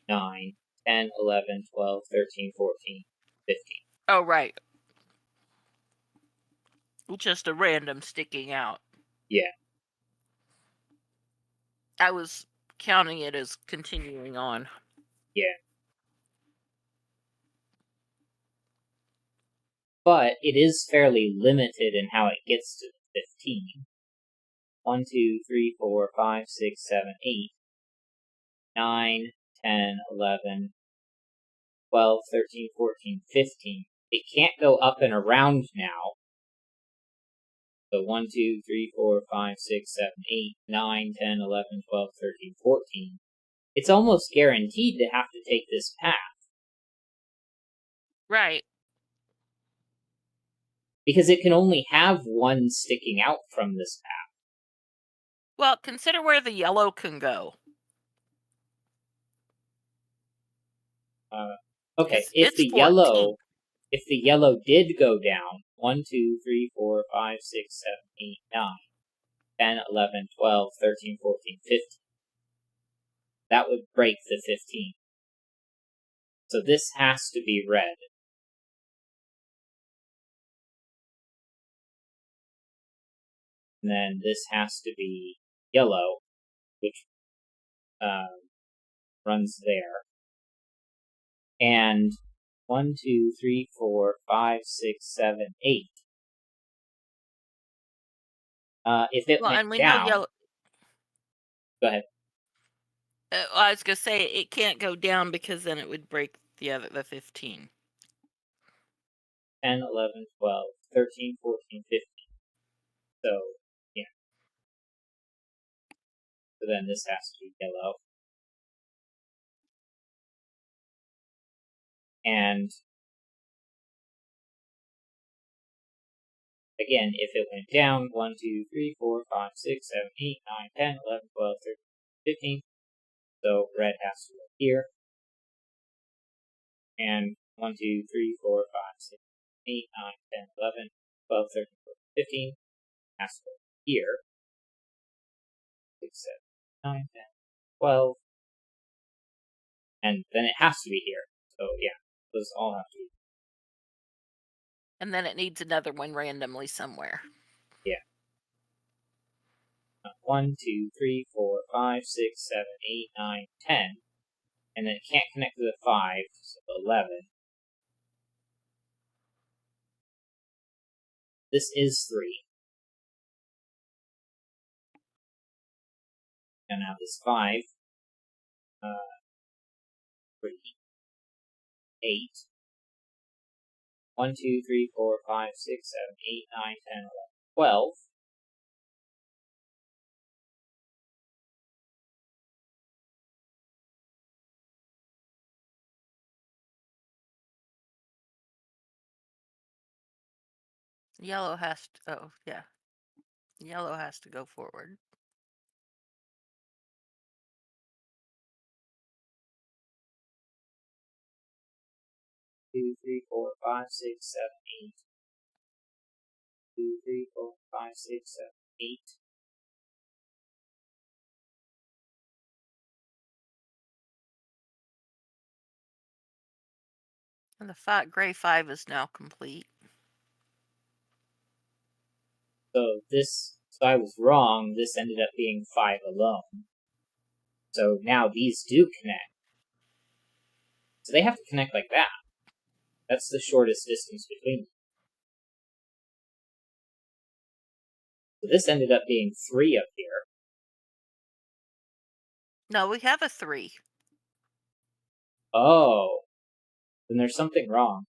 9, 10, 11, 12, 13, 14, 15.
Oh, right. Just a random sticking out.
Yeah.
I was counting it as continuing on.
Yeah. But it is fairly limited in how it gets to 15. 1, 2, 3, 4, 5, 6, 7, 8, 9, 10, 11, 12, 13, 14, 15. It can't go up and around now. So 1, 2, 3, 4, 5, 6, 7, 8, 9, 10, 11, 12, 13, 14. It's almost guaranteed to have to take this path.
Right.
Because it can only have one sticking out from this path.
Well, consider where the yellow can go.
Okay,
It's 14.
if the yellow did go down, 1, 2, 3, 4, 5, 6, 7, 8, 9, 10, 11, 12, 13, 14, 15. That would break the 15. So this has to be red. And then this has to be yellow, which runs there. And 1, 2, 3, 4, 5, 6, 7, 8. If it
Well,
went
and we know
down,
yellow.
go ahead.
I was gonna say it can't go down because then it would break the 15.
10, 11, 12, 13, 14, 15. So, yeah. So then this has to be yellow. And again, if it went down, 1, 2, 3, 4, 5, 6, 7, 8, 9, 10, 11, 12, 13, 15. So red has to go here. And 1, 2, 3, 4, 5, 6, 8, 9, 10, 11, 12, 13, 14, 15 has to go here. 6, 7, 9, 10, 12. And then it has to be here. So yeah, those all have to be.
And then it needs another one randomly somewhere.
Yeah. 1, 2, 3, 4, 5, 6, 7, 8, 9, 10. And then it can't connect to the 5, so 11. This is 3. And now this 5, 3, 8. 1, 2, 3, 4, 5, 6, 7, 8, 9, 10, 11, 12.
Yellow has to. Oh, yeah. Yellow has to go forward.
2, 3, 4, 5, 6, 7, 8. 2, 3, 4, 5, 6, 7, 8.
And the gray 5 is now complete.
So I was wrong. This ended up being 5 alone. So now these do connect. So they have to connect like that. That's the shortest distance between them. So this ended up being 3 up here.
No, we have a 3.
Oh, then there's something wrong.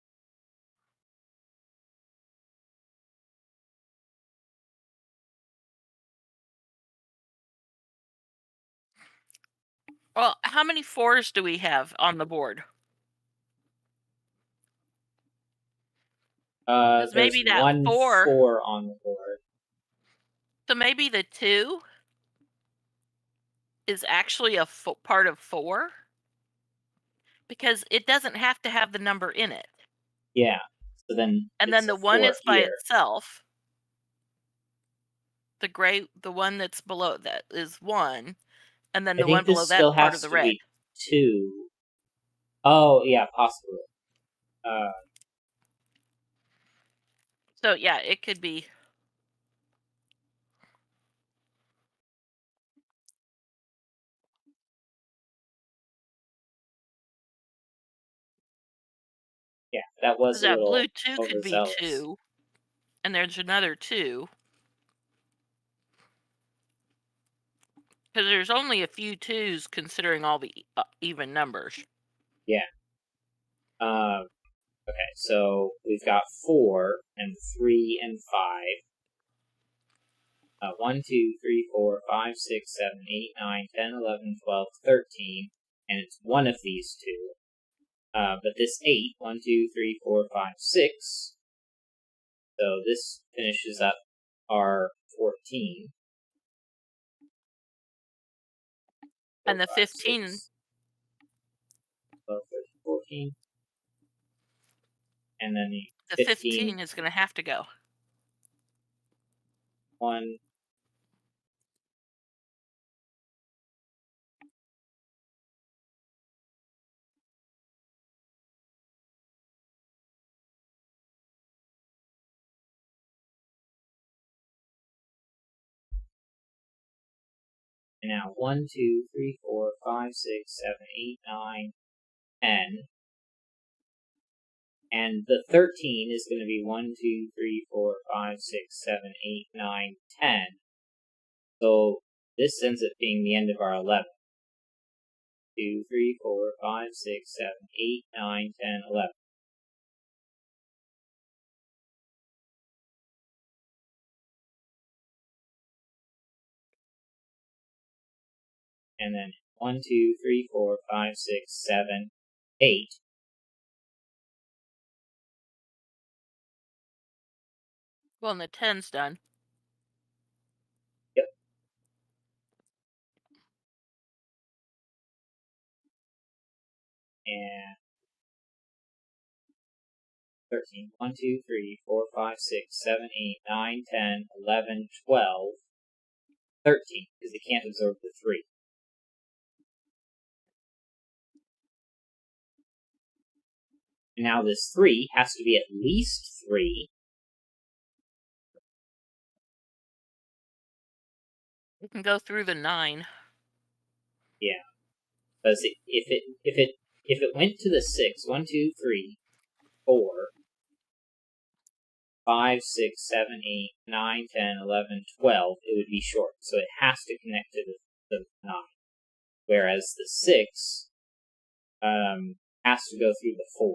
Well, how many 4s do we have on the board?
There's
maybe that
1
4.
4 on the board.
So maybe the 2 is actually a part of 4? Because it doesn't have to have the number in it.
Yeah. So then
And
it's
then the
a
1
4
is by
here.
itself. The one that's below that is 1. And then
I
the one
think
below
this still
that's part of
has
the
to
red.
be 2. Oh, yeah, possibly.
So yeah, it could be.
Yeah, that was a
That
little
blue 2 could be
overzealous.
2. And there's another 2. Because there's only a few 2s considering all the even numbers.
Yeah. Okay, so we've got 4 and 3 and 5. 1, 2, 3, 4, 5, 6, 7, 8, 9, 10, 11, 12, 13. And it's one of these 2. But this 8, 1, 2, 3, 4, 5, 6, So this finishes up our 14.
And the 15.
12, 13, 14. And then
The
15
15 is going to have to go.
1. And now 1, 2, 3, 4, 5, 6, 7, 8, 9, 10. And the 13 is going to be 1, 2, 3, 4, 5, 6, 7, 8, 9, 10. So this ends up being the end of our 11. 2, 3, 4, 5, 6, 7, 8, 9, 10, 11. And then 1, 2, 3, 4, 5, 6, 7, 8.
Well, and the 10's done.
Yep. And 13. 1, 2, 3, 4, 5, 6, 7, 8, 9, 10, 11, 12, 13, because it can't absorb the 3. And now this 3 has to be at least 3.
You can go through the 9.
Yeah. Because if it went to the 6, 1, 2, 3, 4, 5, 6, 7, 8, 9, 10, 11, 12, it would be short. So it has to connect to the 9. Whereas the 6 has to go through the 4.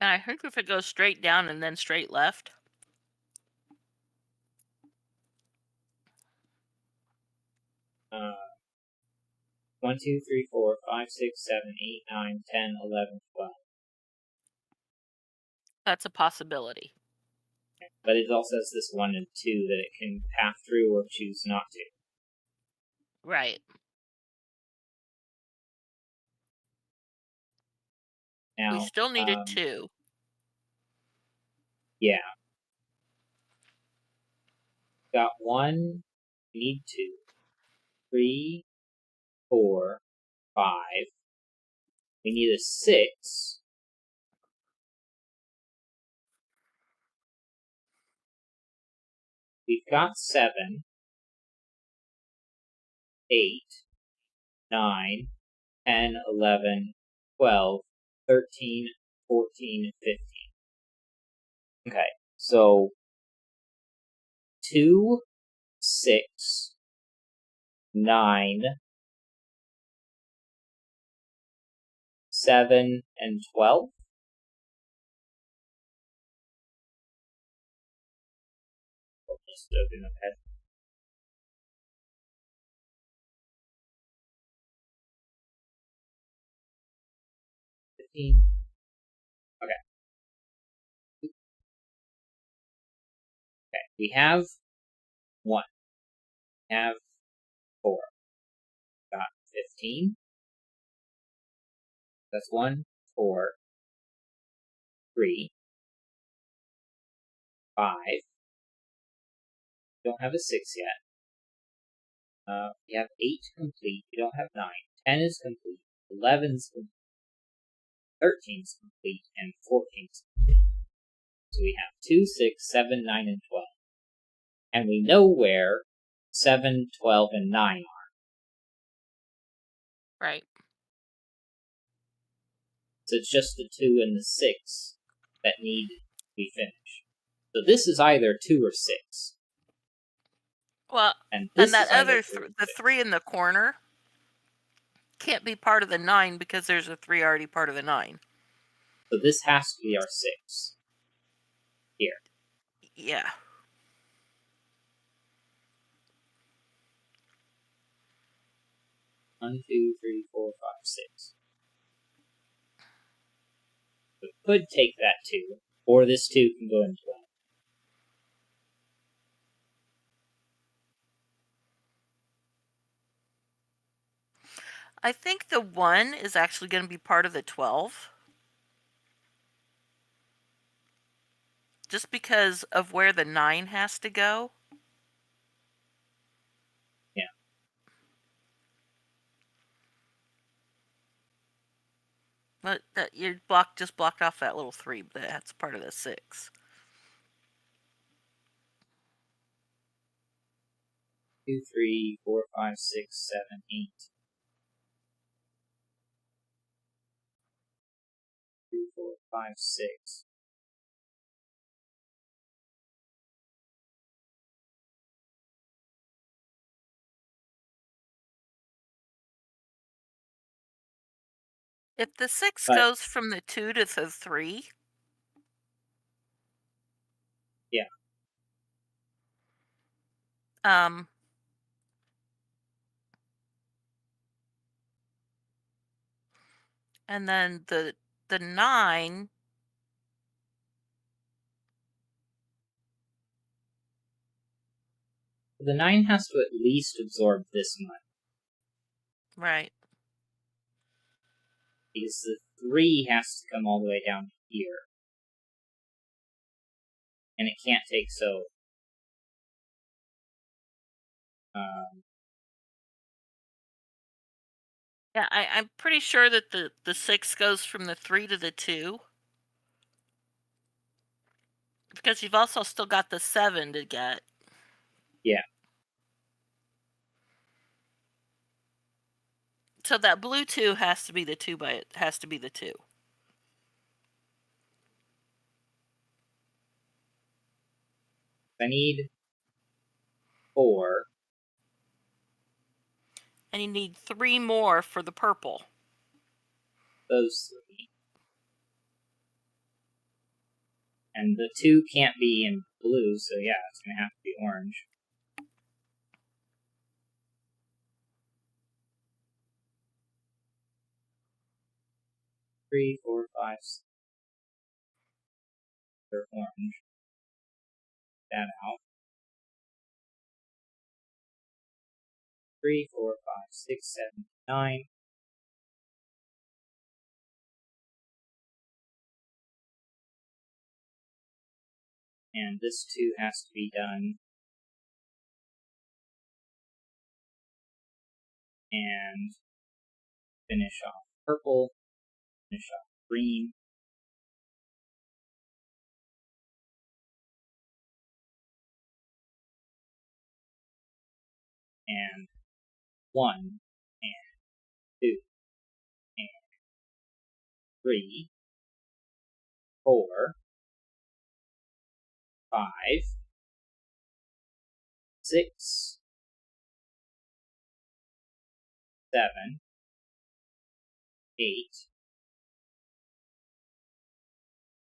And I think if it goes straight down and then straight left.
1, 2, 3, 4, 5, 6, 7, 8, 9, 10, 11, 12.
That's a possibility.
But it also has this 1 and 2 that it can path through or choose not to.
Right.
Now,
We still needed 2.
Yeah. Got 1, we need 2, 3, 4, 5. We need a 6. We've got 7, 8, 9, 10, 11, 12, 13, 14, 15. Okay, so 2, 6, 9, 7, and 12. I'll just open up head. 15. Okay. Okay, we have 1. We have 4. Got 15. That's 1, 4, 3, 5. We don't have a 6 yet. We have 8 complete. We don't have 9. 10 is complete. 11's complete. 13's complete. And 14's complete. So we have 2, 6, 7, 9, and 12. And we know where 7, 12, and 9 are.
Right.
So it's just the 2 and the 6 that need to be finished. So this is either 2 or 6.
Well,
And
and
this
that
is either
other
3 or 6.
the 3 in the corner can't be part of the 9 because there's a 3 already part of the 9.
So this has to be our 6. Here.
Yeah.
One, 2, 3, 4, 5, 6. could take that 2, or this 2 can go into 12.
I think the 1 is actually going to be part of the 12. Just because of where the 9 has to go.
Yeah.
But that you just blocked off that little 3, but that's part of the 6.
2, 3, 4, 5, 6, 7, 8. 2, 4, 5, 6.
If the 6
But,
goes from the 2 to the 3.
yeah.
And then the 9.
The 9 has to at least absorb this much.
Right.
Because the 3 has to come all the way down here. And it can't take so.
Yeah, I'm pretty sure that the 6 goes from the 3 to the 2. Because you've also still got the 7 to get.
Yeah.
So that blue 2 has to be the 2 by it has to be the 2.
I need 4.
And you need 3 more for the purple.
Those 3. And the 2 can't be in blue, so yeah, it's going to have to be orange. Three, four, five, 6. They're orange. That out. 3, 4, 5, 6, 7, 9. And this 2 has to be done. And finish off purple. Finish off green. And 1. And 2. And 3. 4. 5. 6. 7. 8.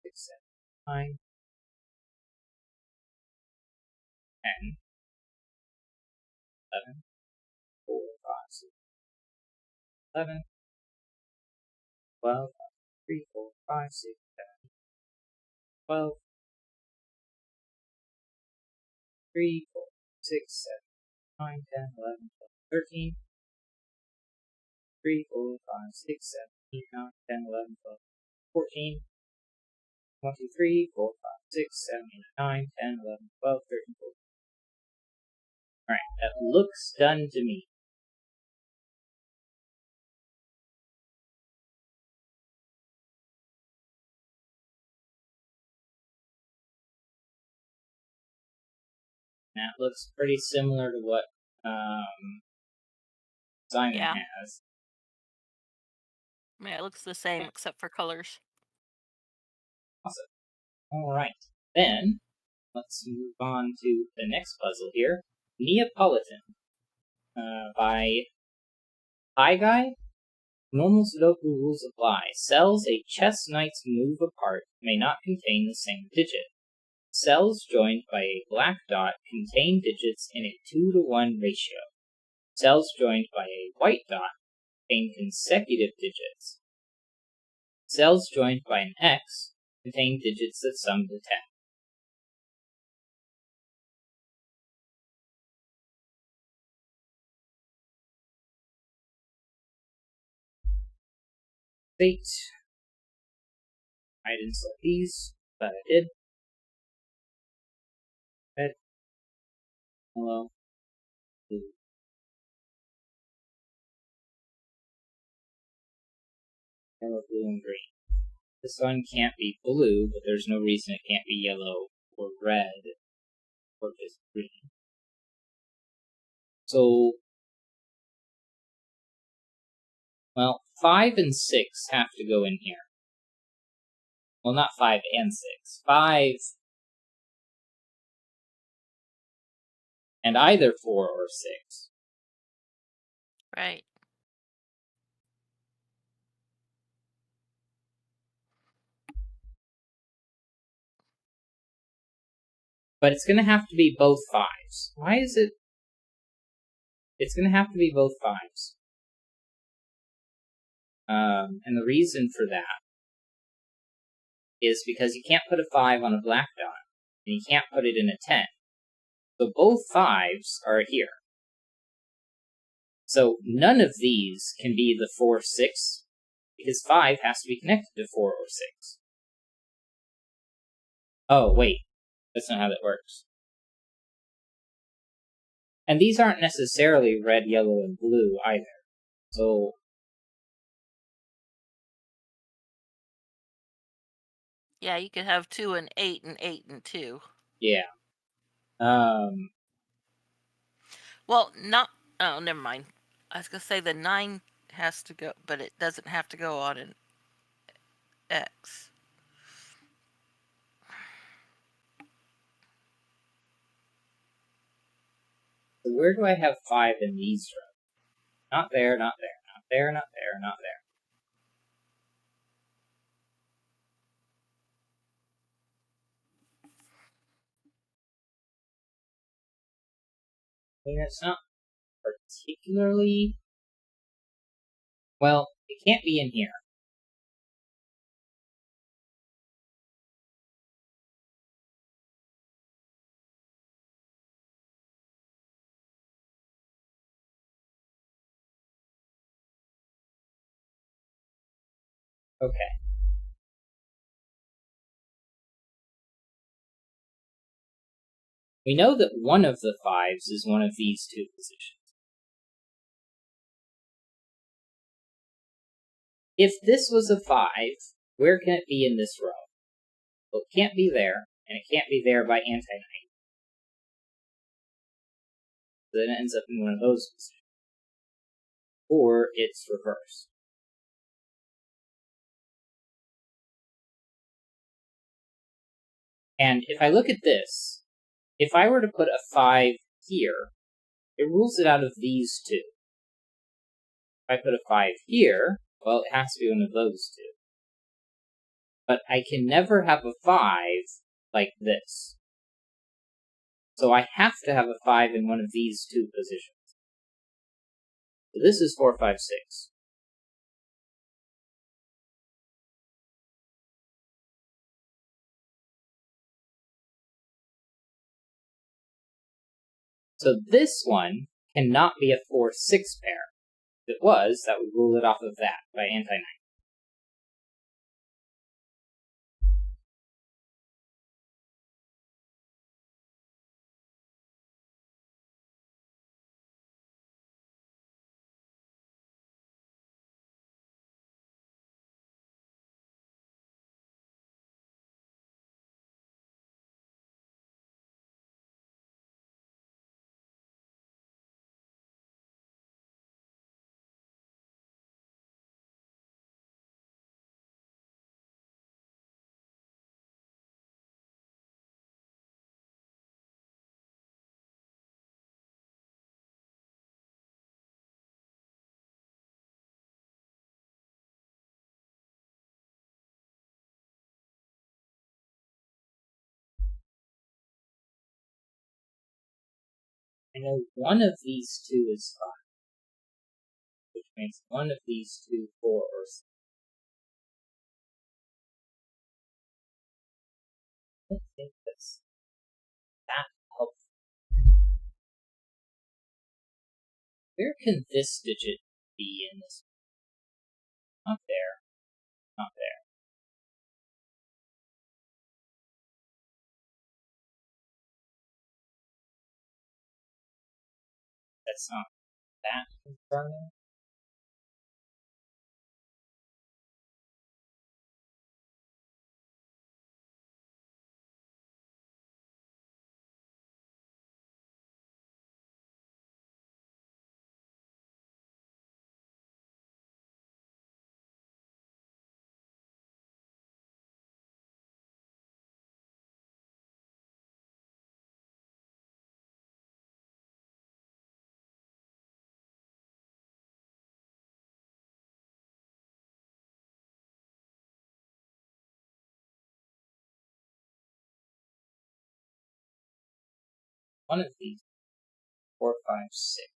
6, 7, 9. 10. 11. 4, 5, 6, 11. 12. 3, 4, 5, 6, 7. 12. 3, 4, 6, 7, 9, 10, 11, 12, 13. 3, 4, 5, 6, 7, 8, 9, 10, 11, 12, 14. 1, 2, 3, 4, 5, 6, 7, 8, 9, 10, 11, 12, 13, 14. Alright, that looks done to me. That looks pretty similar to what Simon has.
Yeah, it looks the same except for colors.
Awesome. Alright, then let's move on to the next puzzle here. Neapolitan by Hi Guy. Normal Sudoku rules apply. Cells a chess knight's move apart may not contain the same digit. Cells joined by a black dot contain digits in a 2-to-1 ratio. Cells joined by a white dot contain consecutive digits. cells joined by an X contain digits that sum to 10. State. I didn't select these, but I did. Red, yellow, blue. Yellow, blue, and green. This one can't be blue, but there's no reason it can't be yellow or red or just green. So, well, 5 and 6 have to go in here. Well, not 5 and 6. 5 and either 4 or 6.
Right.
But it's going to have to be both 5s. Why is it? It's going to have to be both 5s. And the reason for that is because you can't put a 5 on a black dot, and you can't put it in a 10. So both 5s are here. So none of these can be the 4, 6, because 5 has to be connected to 4 or 6. Oh, wait. That's not how that works. And these aren't necessarily red, yellow, and blue either. So
Yeah, you could have 2 and 8 and 8 and 2.
yeah.
Well, not. Oh, never mind. I was gonna say the 9 has to go, but it doesn't have to go on an X.
So where do I have 5 in these rows? Not there, not there, not there, not there, not there. I mean, it's not particularly... Well, it can't be in here. Okay. We know that one of the 5s is one of these two positions. If this was a 5, where can it be in this row? Well, it can't be there, and it can't be there by anti-night. So then it ends up in one of those positions. Or it's reversed. And if I look at this, if I were to put a 5 here, it rules it out of these two. If I put a 5 here, well, it has to be one of those two. But I can never have a 5 like this. So I have to have a 5 in one of these two positions. So this is 4, 5, 6. So this one cannot be a 4, 6 pair. If it was, that would rule it off of that by anti-night. I know one of these two is 5, which makes one of these two 4 or 6. Where can this digit be in this? Not there. Not there. That's not that concerning. One of these, 4, 5, 6.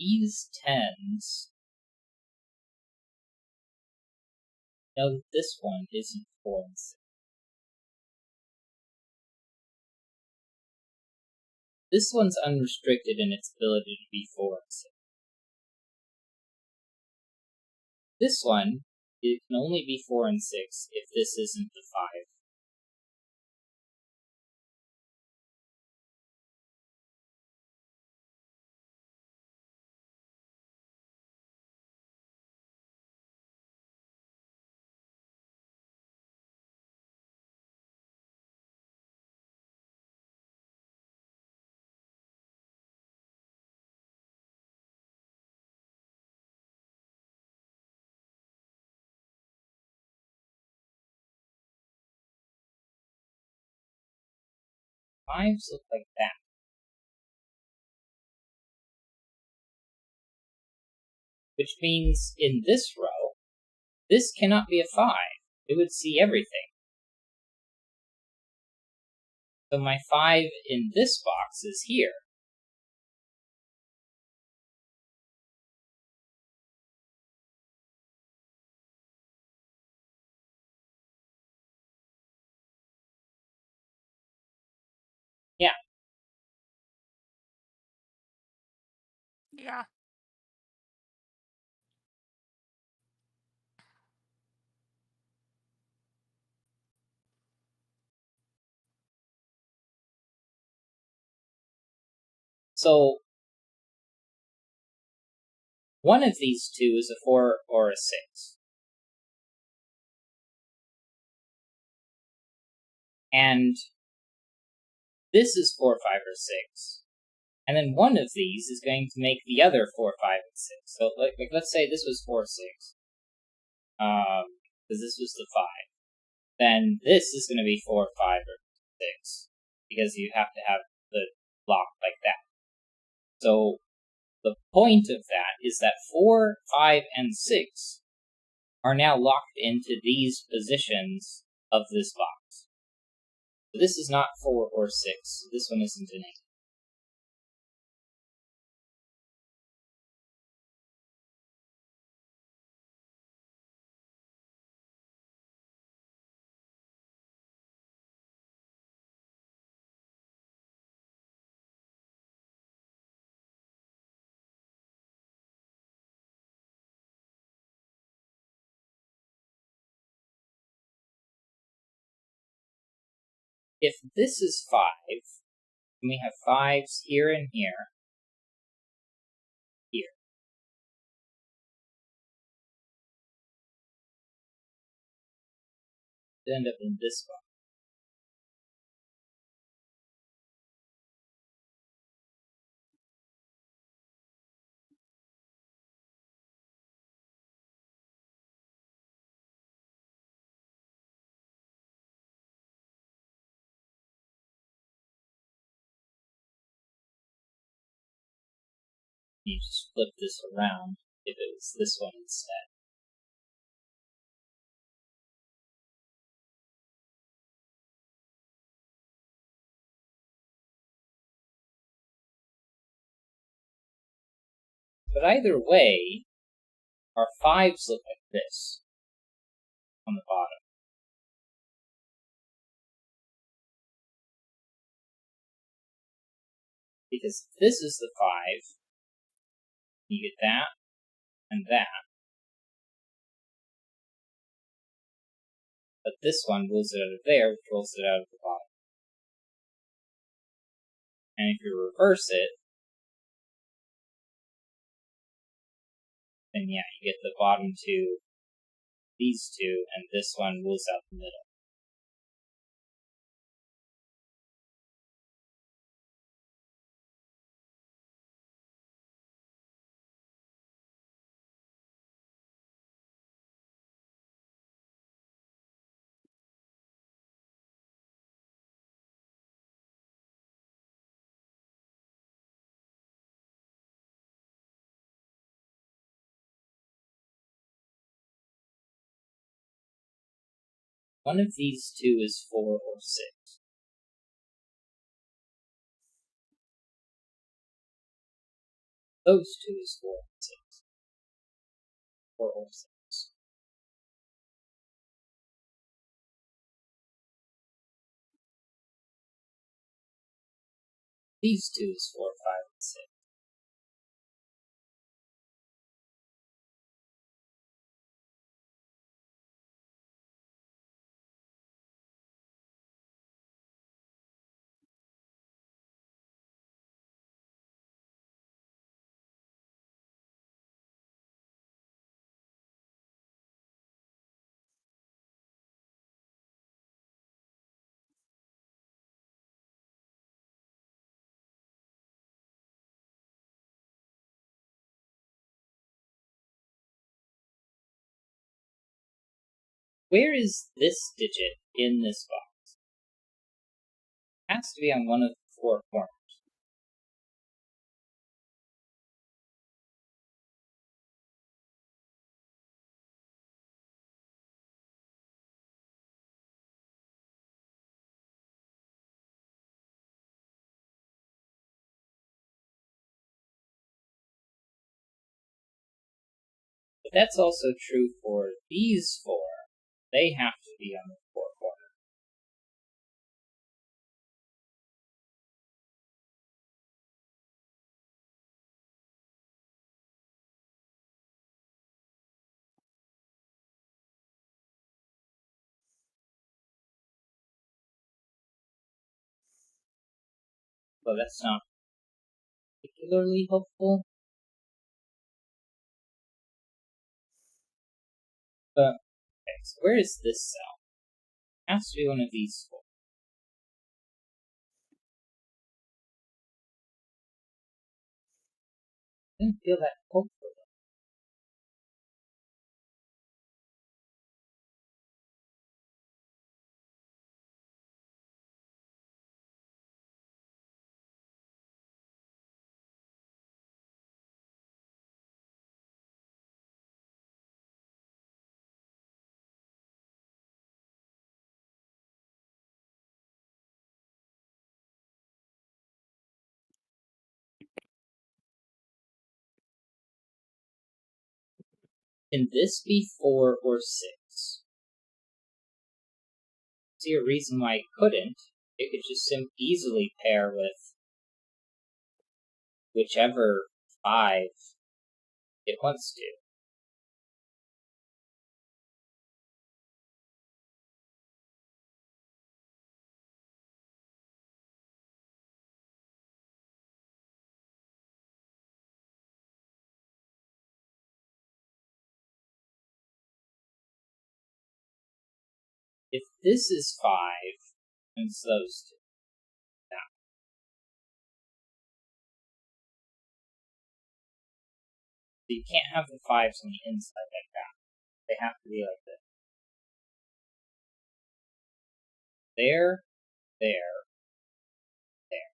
These 10s. Know that this one isn't 4 and 6. This one's unrestricted in its ability to be 4 and 6. This one, it can only be 4 and 6 if this isn't the 5. Fives look like that. Which means in this row, this cannot be a 5. It would see everything. So my 5 in this box is here. Yeah.
Yeah.
So one of these two is a 4 or a 6. And this is 4, 5, or 6. And then one of these is going to make the other 4, 5, and 6. So like let's say this was 4, 6. Because this was the 5. Then this is going to be 4, 5, or 6. Because you have to have the block like that. So the point of that is that 4, 5, and 6 are now locked into these positions of this box. So this is not 4 or 6. So this one isn't an 8. If this is 5, and we have 5s here and here, here. It end up in this one. You just flip this around if it was this one instead. But either way, our 5s look like this on the bottom. Because if this is the 5, you get that and that. But this one rolls it out of there, which rolls it out of the bottom. And if you reverse it, then yeah, you get the bottom 2, these 2, and this one rolls out the middle. One of these 2 is 4 or 6. Those 2 is 4 or 6. 4 or 6. These 2 is 4, 5, and 6. Where is this digit in this box? It has to be on one of the 4 corners. But that's also true for these 4. They have to be on the 4 corners. But that's not particularly helpful. But, okay, so where is this cell? It has to be one of these 4. I didn't feel that helpful. Can this be 4 or 6? See a reason why it couldn't. It could just easily pair with whichever 5 it wants to. If this is 5, and it's those 2. Now, so you can't have the 5s on the inside like that. They have to be like this. There, there, there.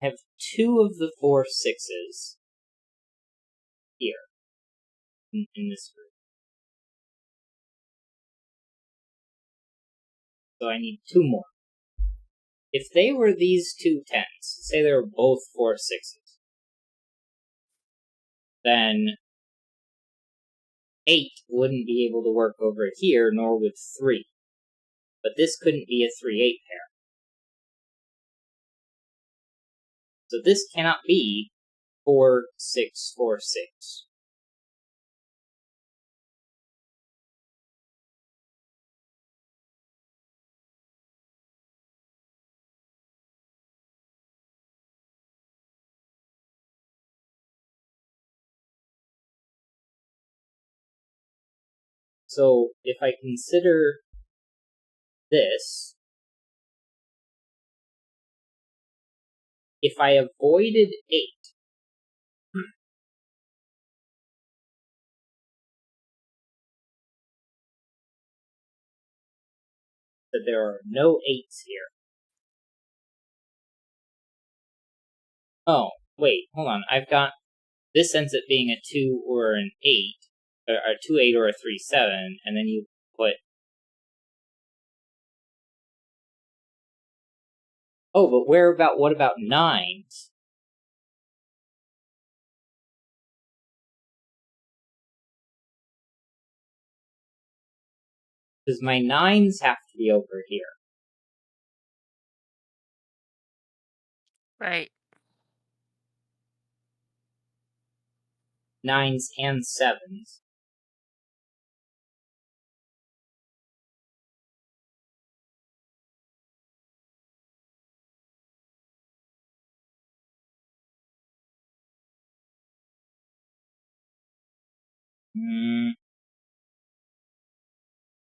have 2 of the 4 6s here in this group. So I need 2 more. If they were these 2 10s, say they were both 4 6s, then 8 wouldn't be able to work over here, nor would 3. But this couldn't be a 3-8 pair. So this cannot be 4 6 4 6. So if I consider this, if I avoided 8, that there are no 8s here. Oh, wait, hold on. I've got, this ends up being a 2 or an 8, or a 2 8 or a 3 7, and then you put. Oh, but what about 9s? Because my 9s have to be over here.
Right.
9s and 7s.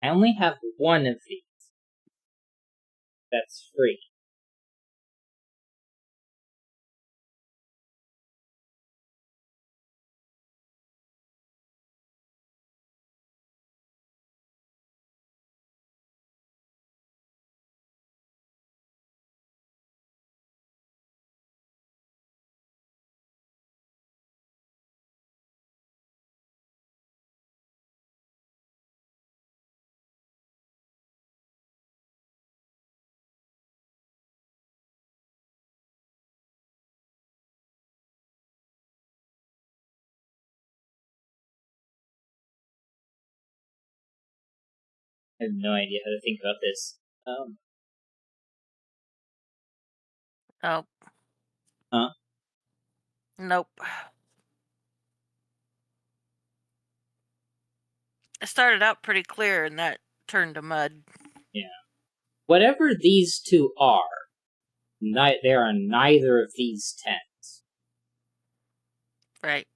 I only have one of these. That's free. I have no idea how to think about this.
Oh.
Huh?
Nope. It started out pretty clear and that turned to mud.
Yeah. Whatever these 2 are, they are neither of these 10s.
Right.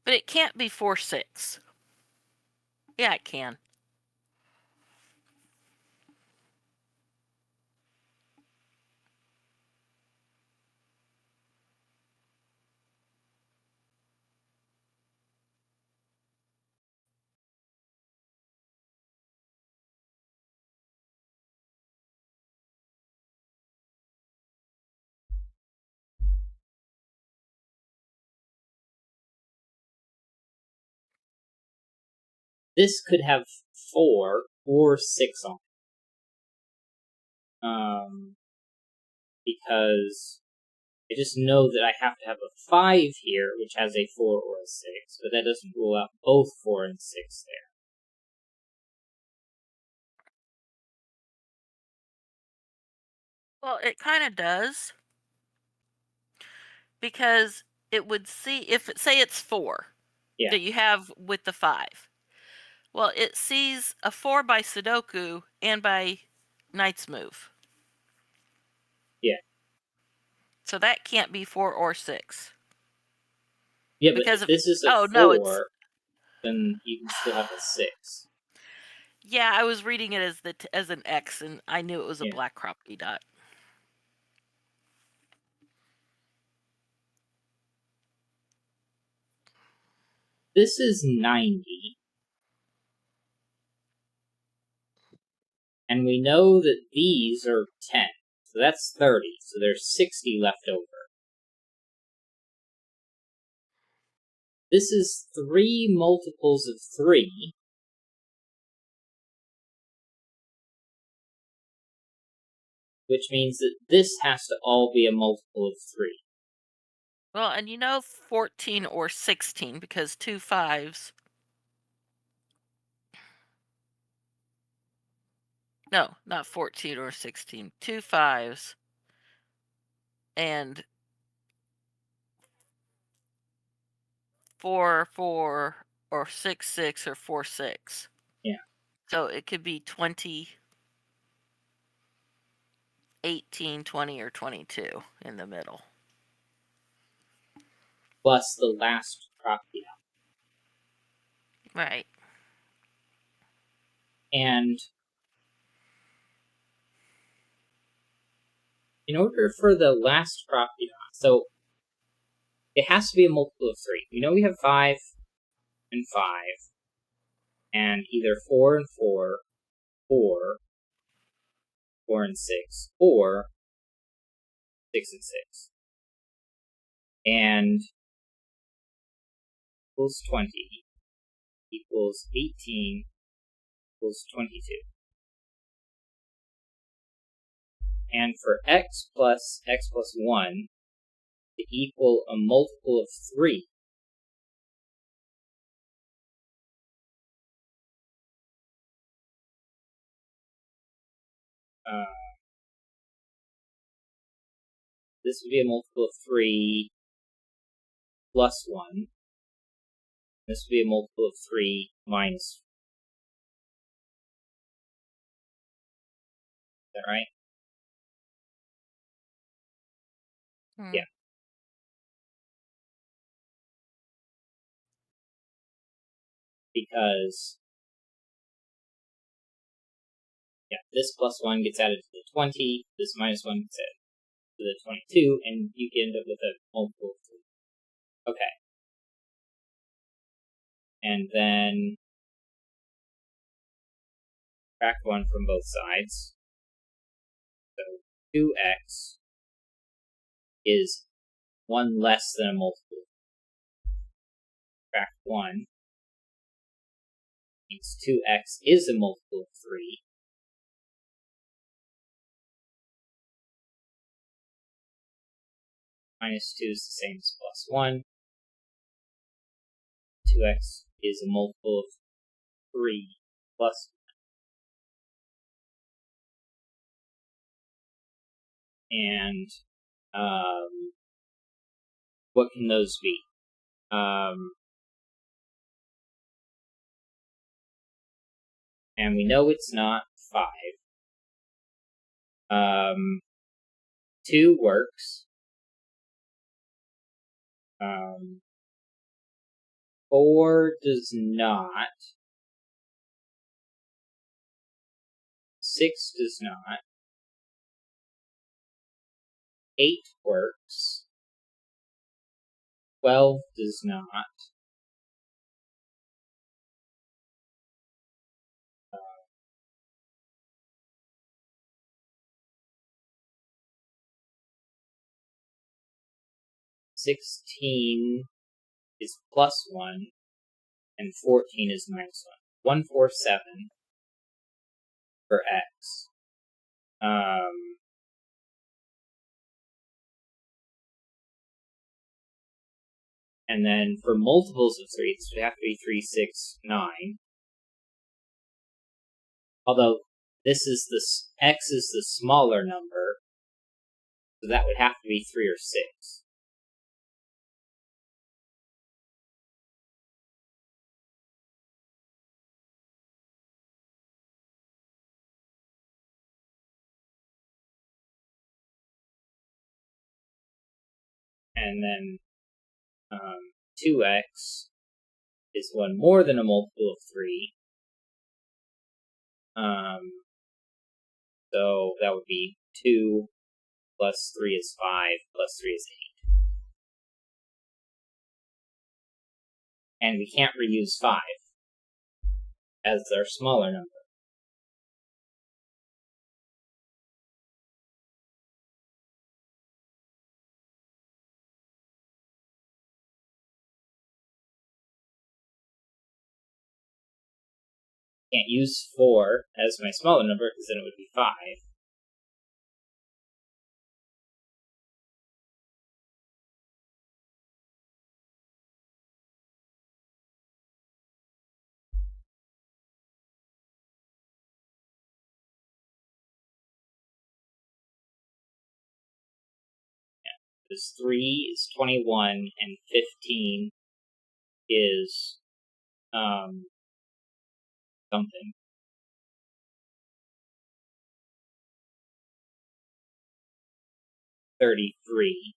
But it can't be 4 6. Yeah, it can.
This could have 4 or 6 on it. Because I just know that I have to have a 5 here, which has a 4 or a 6, but that doesn't rule out both 4 and 6 there.
Well, it kind of does. Because it would see, if say it's 4
Yeah.
that you have with the 5. Well, it sees a 4 by Sudoku and by Knight's Move.
Yeah.
So that can't be 4 or 6.
Yeah,
Because
but if this is a 4, then you can still have a 6.
Yeah, I was reading it as an X, and I knew it was a
Yeah.
black property dot.
This is 90. And we know that these are 10. So that's 30. So there's 60 left over. This is 3 multiples of 3. Which means that this has to all be a multiple of 3.
Well, and you know 14 or 16 because 2 5s. No, not 14 or 16. 2 5s and 4 4 or 6 6 or 4 6.
Yeah.
So it could be 20, 18, 20, or 22 in the middle.
Plus the last property.
Right.
And in order for the last property, so it has to be a multiple of 3. We know we have 5 and 5, and either 4 and 4, or 4 and 6, or 6 and 6. And equals 20 equals 18 equals 22. And for x plus 1 to equal a multiple of 3, this would be a multiple of 3 plus 1. This would be a multiple of 3 minus 1. Is that right? Yeah. Because, this plus 1 gets added to the 20, this minus 1 gets added to the 22, and you end up with a multiple of 3. Okay. And then subtract 1 from both sides. So 2x is 1 less than a multiple. Subtract 1 means 2x is a multiple of 3. Minus 2 is the same as plus 1. 2x is a multiple of 3 plus 1. And what can those be? And we know it's not 5. 2 works. 4 does not. 6 does not. 8 works. 12 does not. 16 is plus 1, and 14 is minus 1. 147 for x. And then for multiples of 3, this would have to be 3, 6, 9. Although this is x is the smaller number, so that would have to be 3 or 6. And then 2x is 1 more than a multiple of 3. So that would be 2 plus 3 is 5 plus 3 is 8. And we can't reuse 5 as our smaller number. Can't use 4 as my smaller number because then it would be 5. Because 3 is 21 and 15 is something. 33.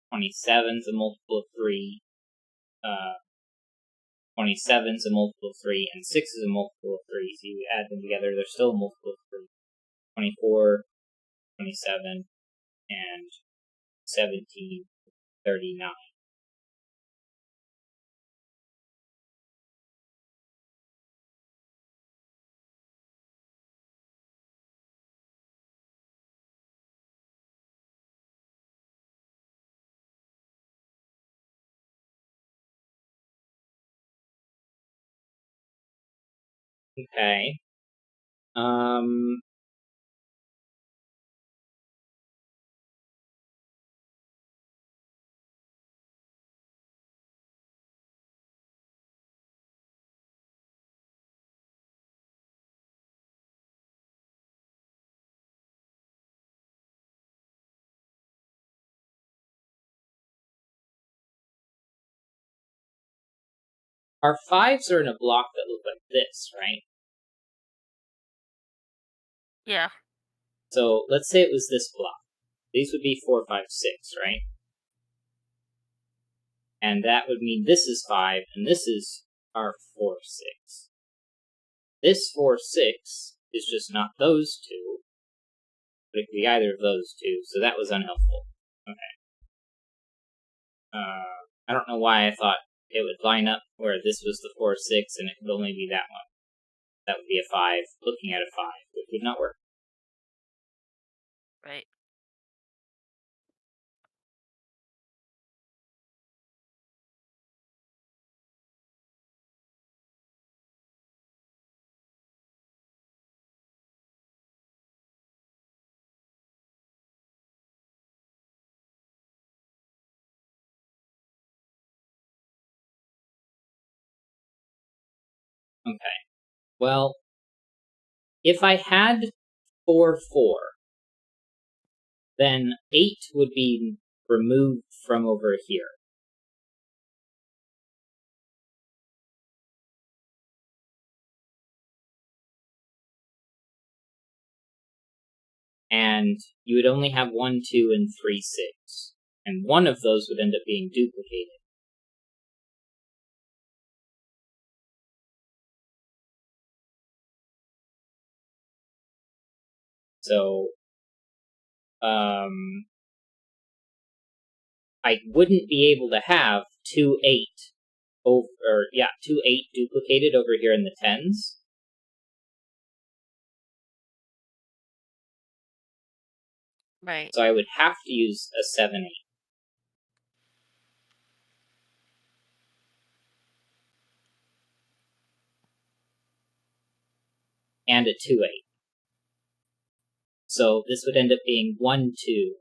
27 is a multiple of 3. 27 is a multiple of 3, and 6 is a multiple of 3. So you add them together, they're still a multiple of 3. 24, 27, and 17, 39. Okay. Our 5s are in a block that look like this, right?
Yeah.
So let's say it was this block. These would be 4, 5, 6, right? And that would mean this is 5, and this is our 4, 6. This 4, 6 is just not those two, but it could be either of those two, so that was unhelpful. Okay. I don't know why I thought it would line up where this was the 4, 6, and it could only be that one. That would be a 5, looking at a 5, which would not work.
Right.
Okay. Well, if I had 4, 4, then 8 would be removed from over here. And you would only have 1, 2, and 3, 6. And one of those would end up being duplicated. So, I wouldn't be able to have 2, 8 over, 2, 8 duplicated over here in the 10s.
Right.
So I would have to use a 7, 8. And a 2, 8. So this would end up being 1, 2,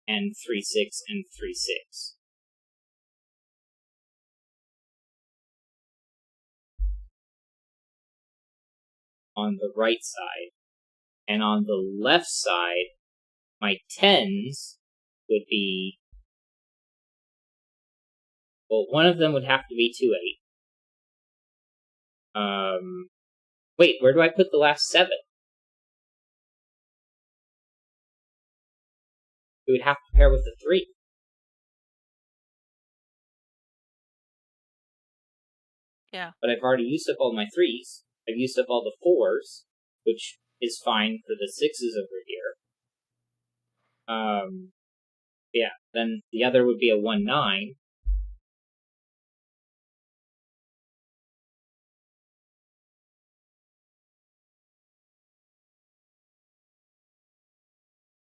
and 3, 6, and 3, 6. On the right side. And on the left side, my 10s would be, well, one of them would have to be 2, 8. Wait, where do I put the last 7? It would have to pair with the 3.
Yeah.
But I've already used up all my 3s. I've used up all the 4s, which is fine for the 6s over here. Yeah, then the other would be a 1, 9.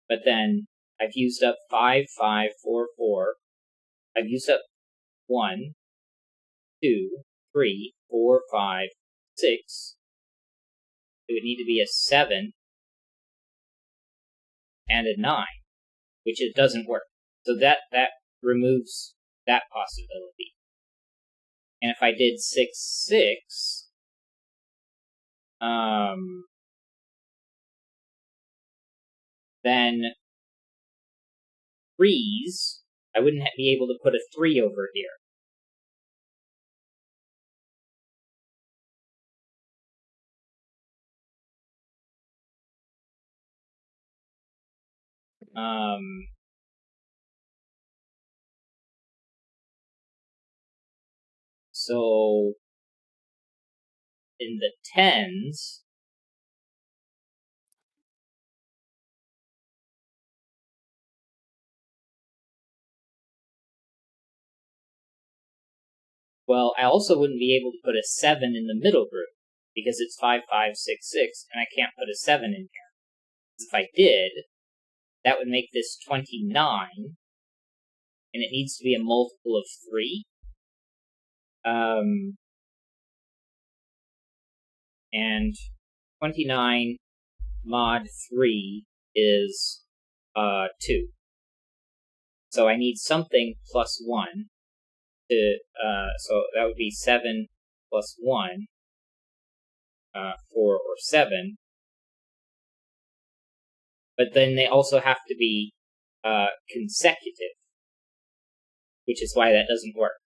But then I've used up 5, 5, 4, 4. I've used up 1, 2, 3, 4, 5, 6. It would need to be a 7 and a 9, which it doesn't work. So that removes that possibility. And if I did 6, 6, then 3s, I wouldn't be able to put a 3 over here. So in the 10s, well, I also wouldn't be able to put a 7 in the middle group, because it's 5, 5, 6, 6, and I can't put a 7 in here. If I did, that would make this 29, and it needs to be a multiple of 3. And 29 mod 3 is 2. So I need something plus 1 to, so that would be 7 plus 1, 4 or 7. But then they also have to be consecutive, which is why that doesn't work.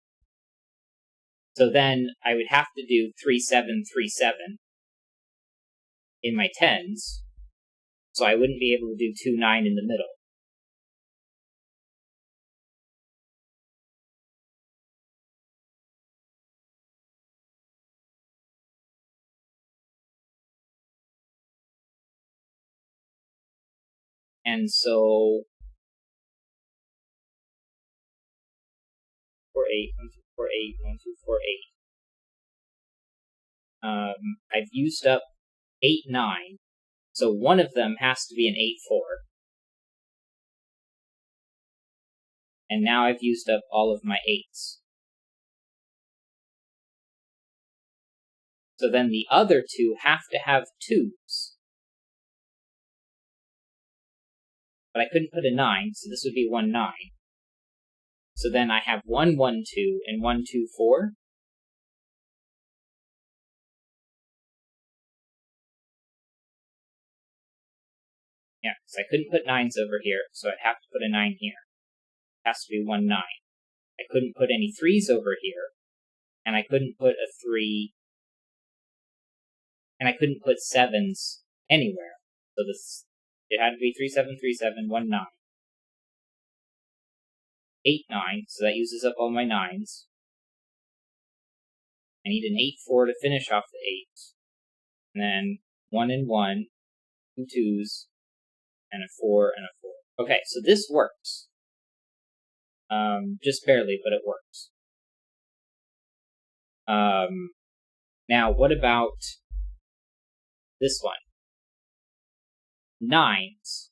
So then I would have to do 3, 7, 3, 7 in my 10s, so I wouldn't be able to do 2, 9 in the middle. And so 4, 8, 1, 2, 4, 8, 1, 2, 4, 8. I've used up 8, 9, so one of them has to be an 8, 4. And now I've used up all of my 8s. So then the other two have to have 2s. But I couldn't put a 9, so this would be 1, 9. So then I have 1, 1, 2, and 1, 2, 4. Yeah, because I couldn't put 9s over here, so I'd have to put a 9 here. It has to be 1, 9. I couldn't put any 3s over here, and I couldn't put a 3, and I couldn't put 7s anywhere. So it had to be 3, 7, 3, 7, 1, 9. 8, 9, so that uses up all my 9s. I need an 8, 4 to finish off the 8. And then 1 and 1, 2 2s, and a 4 and a 4. Okay, so this works. Just barely, but it works. Now, what about this one? 9s.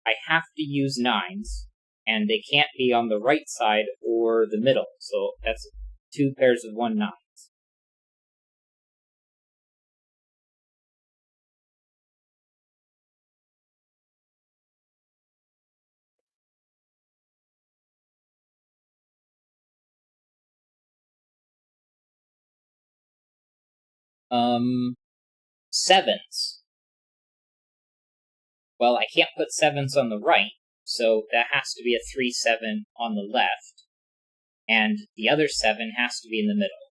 I have to use 9s, and they can't be on the right side or the middle, so that's 2 pairs of 1 9s. Sevens. Well, I can't put 7s on the right, so that has to be a 3, 7 on the left, and the other 7 has to be in the middle.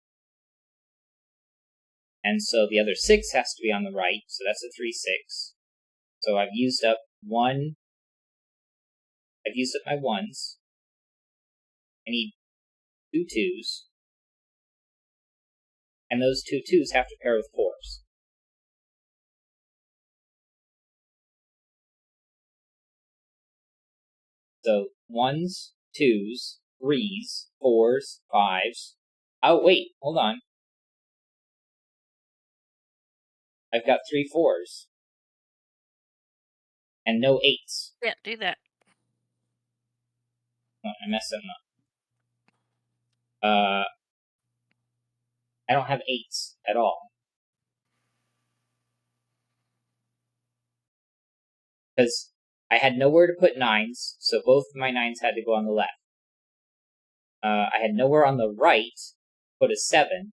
And so the other 6 has to be on the right, so that's a 3, 6. So I've used up my 1s. I need 2 2s. And those 2 2s have to pair with 4s. So 1s, 2s, 3s, 4s, 5s. Oh, wait, hold on. I've got 3 4s. And no 8s.
Can't do that.
Oh, I messed them up. I don't have 8s at all. Because I had nowhere to put 9s, so both of my 9s had to go on the left. I had nowhere on the right to put a 7,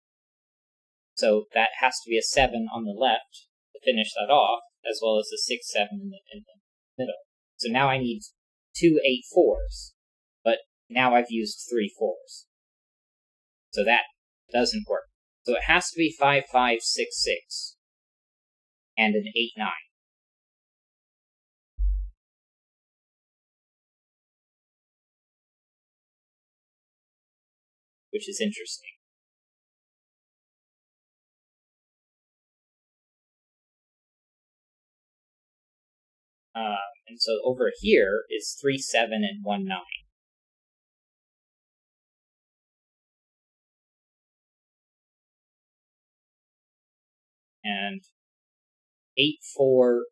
so that has to be a 7 on the left to finish that off, as well as a 6, 7 in the middle. So now I need 2 8 4s, but now I've used 3 4s. So that doesn't work. So it has to be 5 5 6 6 and an 8 9. Which is interesting. And so over here is 3 7 and 1 9. And 8 4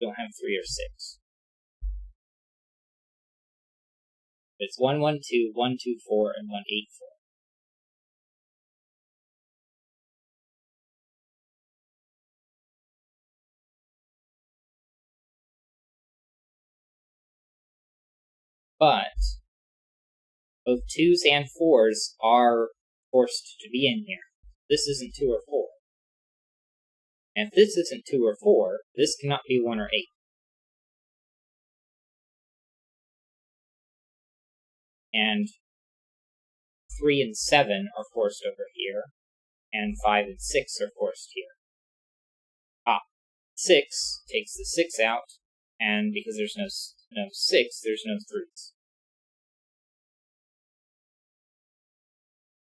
don't have 3 or 6. It's 1 1 2, 1 2 4, and 1 8 4. But both 2s and 4s are forced to be in here. This isn't 2 or 4. And if this isn't 2 or 4, this cannot be 1 or 8. And 3 and 7 are forced over here, and 5 and 6 are forced here. 6 takes the 6 out, and because there's no 6, there's no 3s.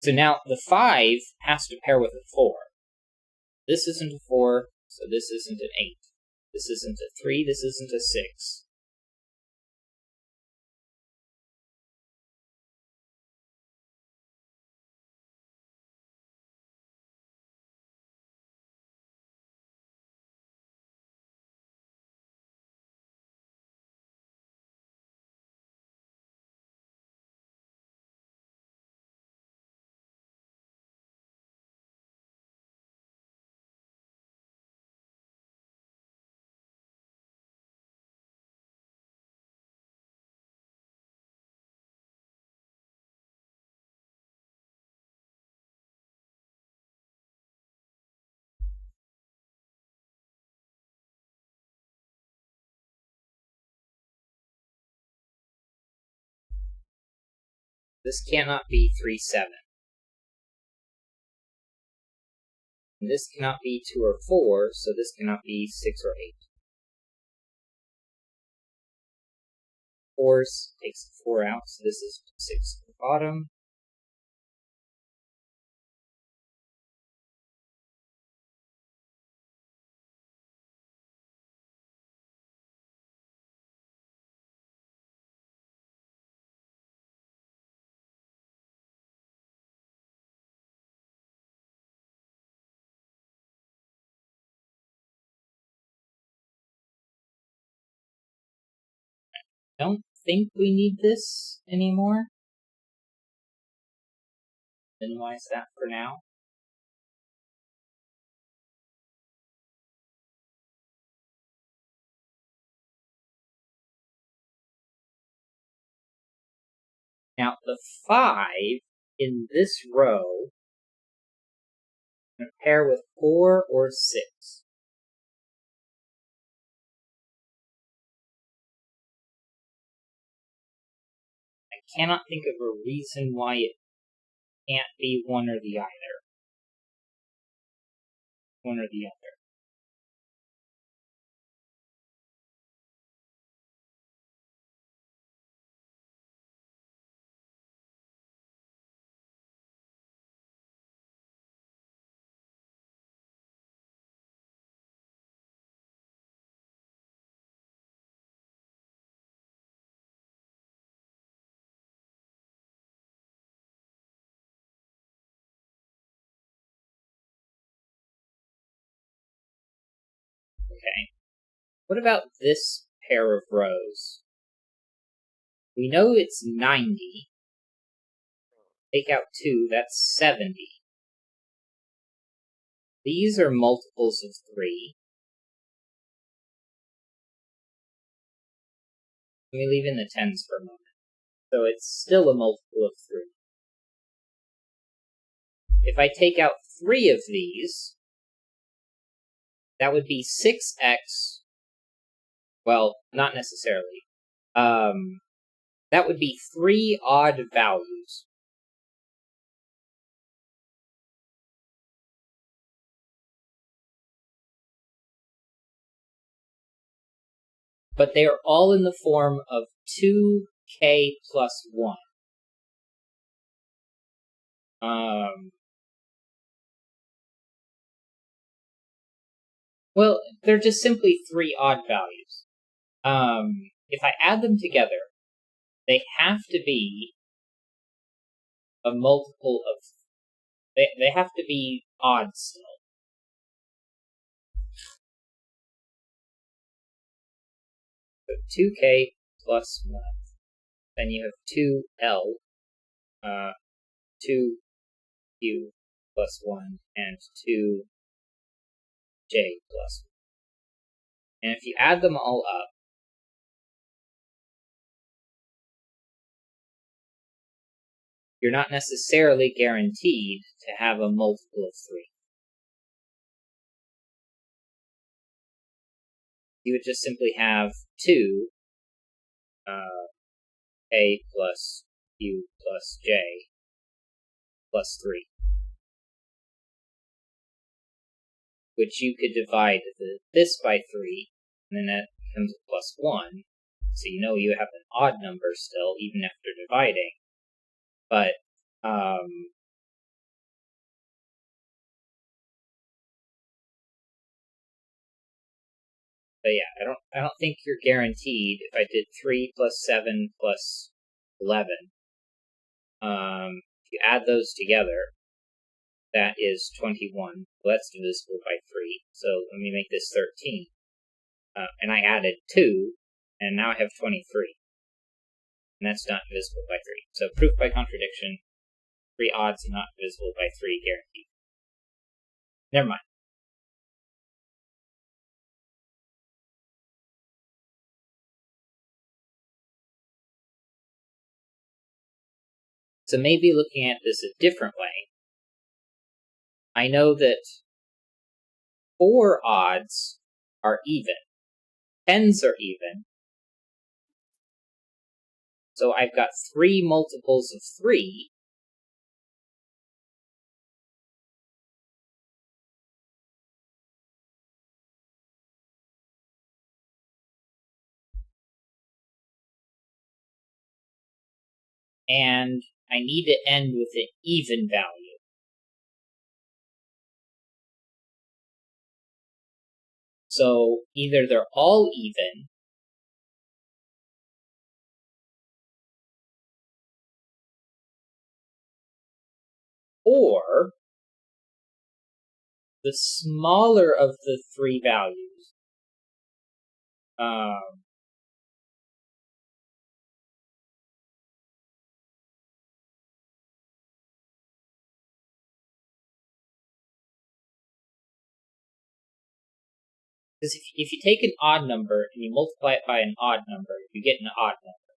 So now the 5 has to pair with a 4. This isn't a 4, so this isn't an 8. This isn't a 3, this isn't a 6. This cannot be 3, 7. And this cannot be 2 or 4, so this cannot be 6 or 8. 4s takes 4 out, so this is 6 at the bottom. Don't think we need this anymore. Minimize that for now. Now, the 5 in this row can pair with 4 or 6. I cannot think of a reason why it can't be one or the other. One or the other. Okay. What about this pair of rows? We know it's 90. Take out 2, that's 70. these are multiples of 3. Let me leave in the 10s for a moment. So it's still a multiple of 3. If I take out 3 of these, that would be 6x. Well, not necessarily. That would be 3 odd values. But they are all in the form of 2k plus 1. Well, they're just simply 3 odd values. If I add them together, they have to be a multiple of... They have to be odd still. So 2k plus 1. Then you have 2l, 2q plus 1, and 2j plus 1. And if you add them all up, you're not necessarily guaranteed to have a multiple of 3. You would just simply have 2 a plus q plus j plus 3, which you could divide this by 3, and then that becomes a plus 1, so you know you have an odd number still, even after dividing. But yeah, I don't think you're guaranteed. If I did 3 plus 7 plus 11, if you add those together, that is 21. Well, that's divisible by 3. So let me make this 13. And I added 2, and now I have 23. And that's not divisible by 3. So proof by contradiction, 3 odds not divisible by 3 guaranteed. Never mind. So maybe looking at this a different way, I know that 4 odds are even. 10s are even. So I've got 3 multiples of 3. And I need to end with an even value. So either they're all even, or the smaller of the 3 values because if you take an odd number and you multiply it by an odd number, you get an odd number.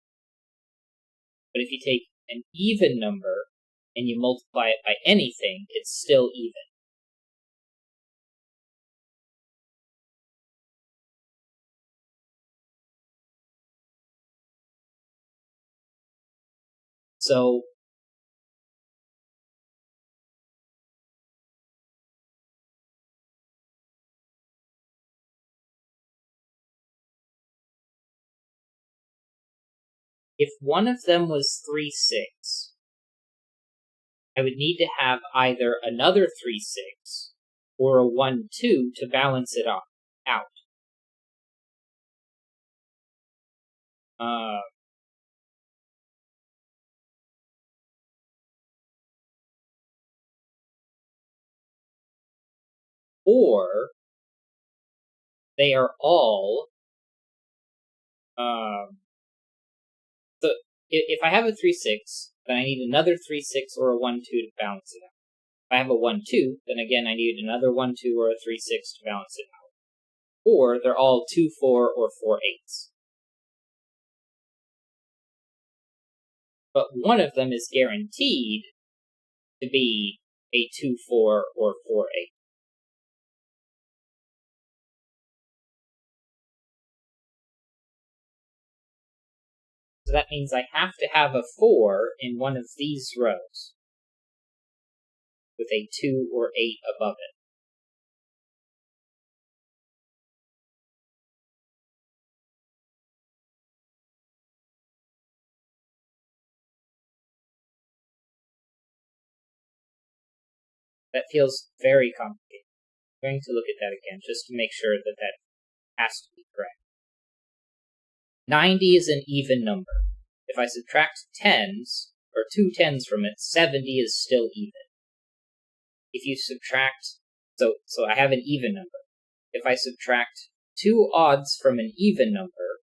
But if you take an even number and you multiply it by anything, it's still even. So if one of them was 3, 6, I would need to have either another 3, 6 or a 1, 2 to balance it out. Or they are all so if I have a 3, 6, then I need another 3, 6 or a 1, 2 to balance it out. If I have a 1-2, then again I need another 1-2 or a 3-6 to balance it out. Or they're all 2-4 or 4-8s. But one of them is guaranteed to be a 2-4 or 4-8. So that means I have to have a 4 in one of these rows with a 2 or 8 above it. That feels very complicated. I'm going to look at that again just to make sure that that has to be correct. 90 is an even number. If I subtract 10s, or 2 10s from it, 70 is still even. If you subtract, so I have an even number. If I subtract 2 odds from an even number,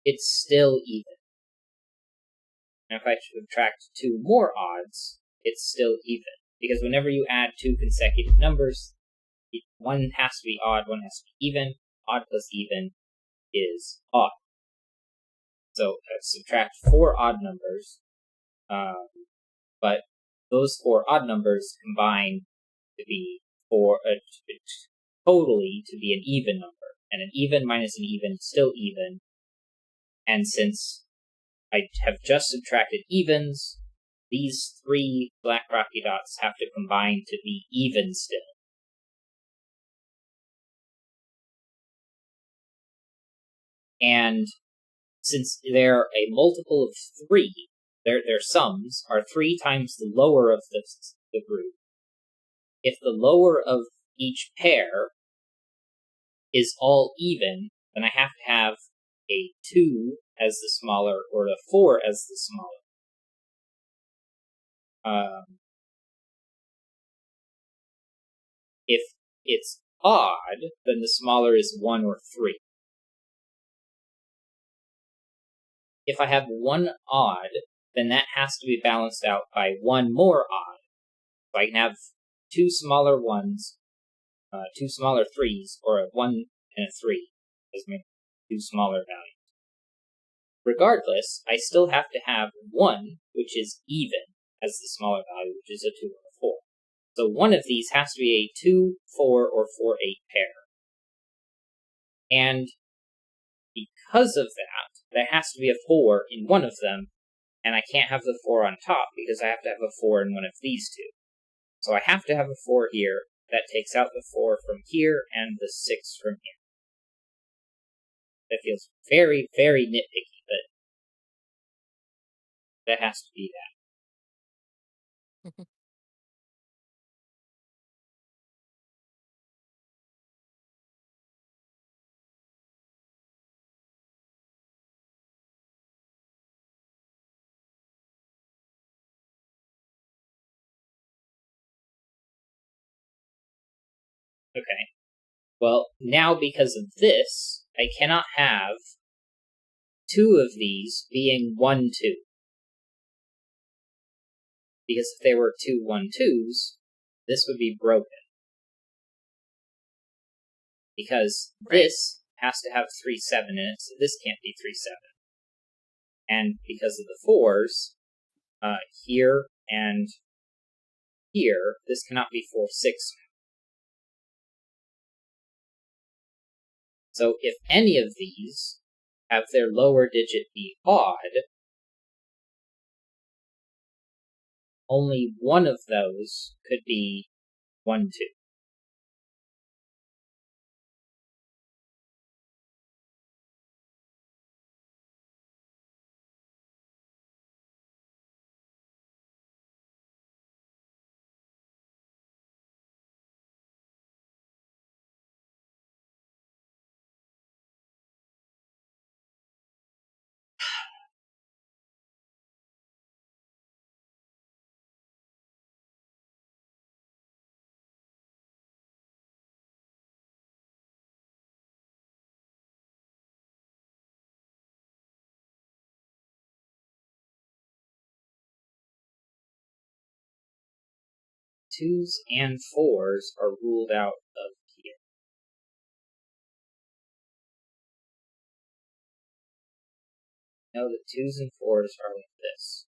it's still even. And if I subtract 2 more odds, it's still even. Because whenever you add 2 consecutive numbers, one has to be odd, one has to be even. Odd plus even is odd. So subtract 4 odd numbers, but those 4 odd numbers combine to be totally to be an even number. And an even minus an even is still even. And since I have just subtracted evens, these 3 black rocky dots have to combine to be even still. And since they're a multiple of 3, their sums are 3 times the lower of the group. If the lower of each pair is all even, then I have to have a 2 as the smaller or a 4 as the smaller. If it's odd, then the smaller is 1 or 3. If I have 1 odd, then that has to be balanced out by 1 more odd. So I can have 2 smaller 1s, 2 smaller 3s, or a 1 and a 3 as my 2 smaller values. Regardless, I still have to have 1, which is even, as the smaller value, which is a 2 or a 4. So one of these has to be a 2, 4, or 4, 8 pair. And because of that, there has to be a 4 in one of them, and I can't have the 4 on top because I have to have a 4 in one of these two. So I have to have a 4 here. That takes out the 4 from here and the 6 from here. That feels very, very nitpicky, but that has to be that. Okay. Well, now because of this, I cannot have 2 of these being 1, 2. Because if they were 2 1 2s, this would be broken. Because this has to have 3 7 in it, so this can't be 3 7. And because of the 4s, here and here, this cannot be 4 6. So if any of these have their lower digit be odd, only one of those could be 1 2. 2s and 4s are ruled out of here. No, the 2s and 4s are like this.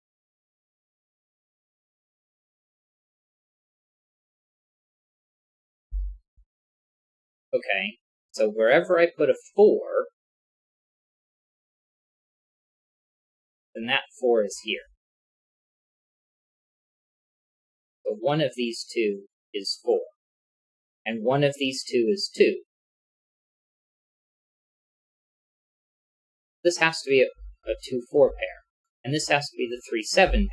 Okay, so wherever I put a 4, then that 4 is here. So one of these two is 4, and one of these two is 2. This has to be a 2-4 pair, and this has to be the 3-7 pair.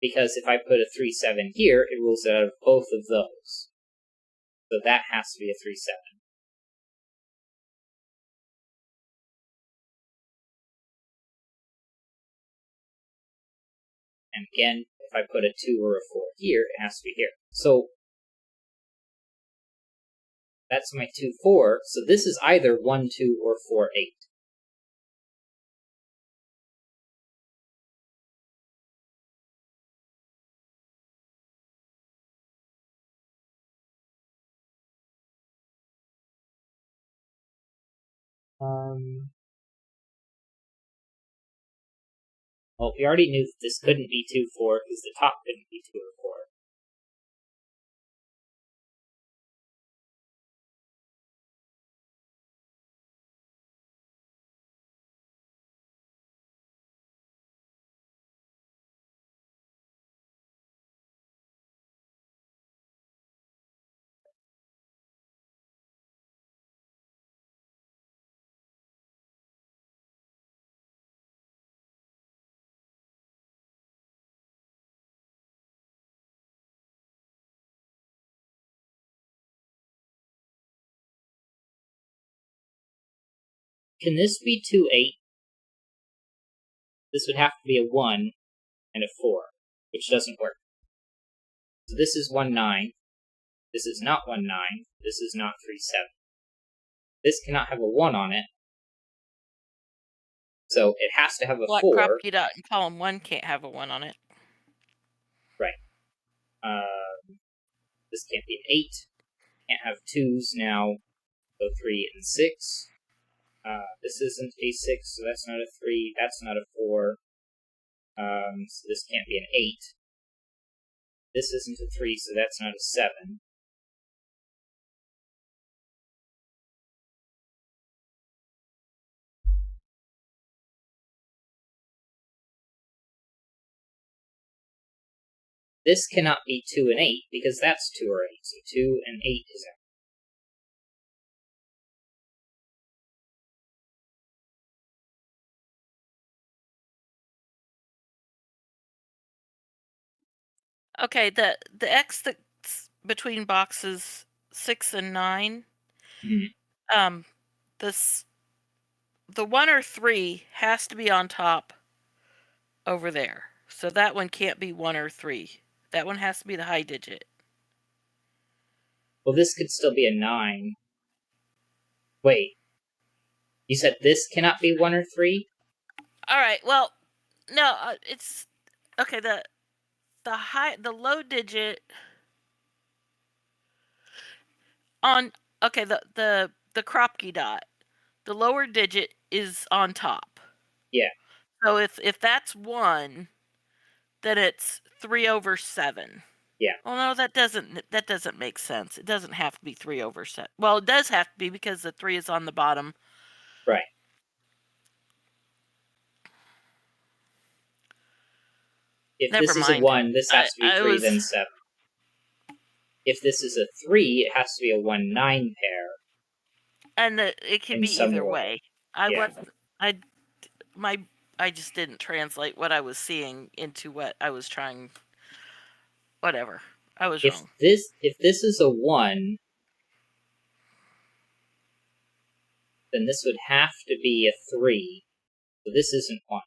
Because if I put a 3-7 here, it rules it out of both of those. So that has to be a 3-7. And again, if I put a 2 or a 4 here, it has to be here. So that's my 2-4. So this is either 1-2 or 4-8. Well, we already knew that this couldn't be 2-4 because the top couldn't be 2 or 4. Can this be 2-8? This would have to be a 1 and a 4, which doesn't work. So this is 1-9. This is not 1-9. This is not 3-7. This cannot have a 1 on it. So it has to have a 4.
Kropke dot in column 1 can't have a 1 on it.
Right. This can't be an 8. Can't have 2s now. So 3 and 6. This isn't a 6, so that's not a 3. That's not a 4. So this can't be an 8. This isn't a 3, so that's not a 7. This cannot be 2 and 8, because that's 2 or 8, so 2 and 8 is out.
Okay, the X that's between boxes 6 and 9, this the 1 or 3 has to be on top over there. So that one can't be 1 or 3. That one has to be the high digit.
Well, this could still be a 9. Wait. You said this cannot be 1 or 3?
Alright, well, no, it's... Okay, the low digit... On... Okay, the Kropke dot. The lower digit is on top.
Yeah.
So if that's 1, then it's 3/7.
Yeah.
Well, no, that doesn't make sense. It doesn't have to be 3/7. Well, it does have to be because the 3 is on the bottom.
Right. If
Never
this is
mind.
a 1, this has to be 3,
was...
then 7. If this is a 3, it has to be a 1-9 pair.
And it can be either way.
Yeah.
I just didn't translate what I was seeing into what I was trying. Whatever. I was wrong.
If this is a 1, then this would have to be a 3. So this isn't 1.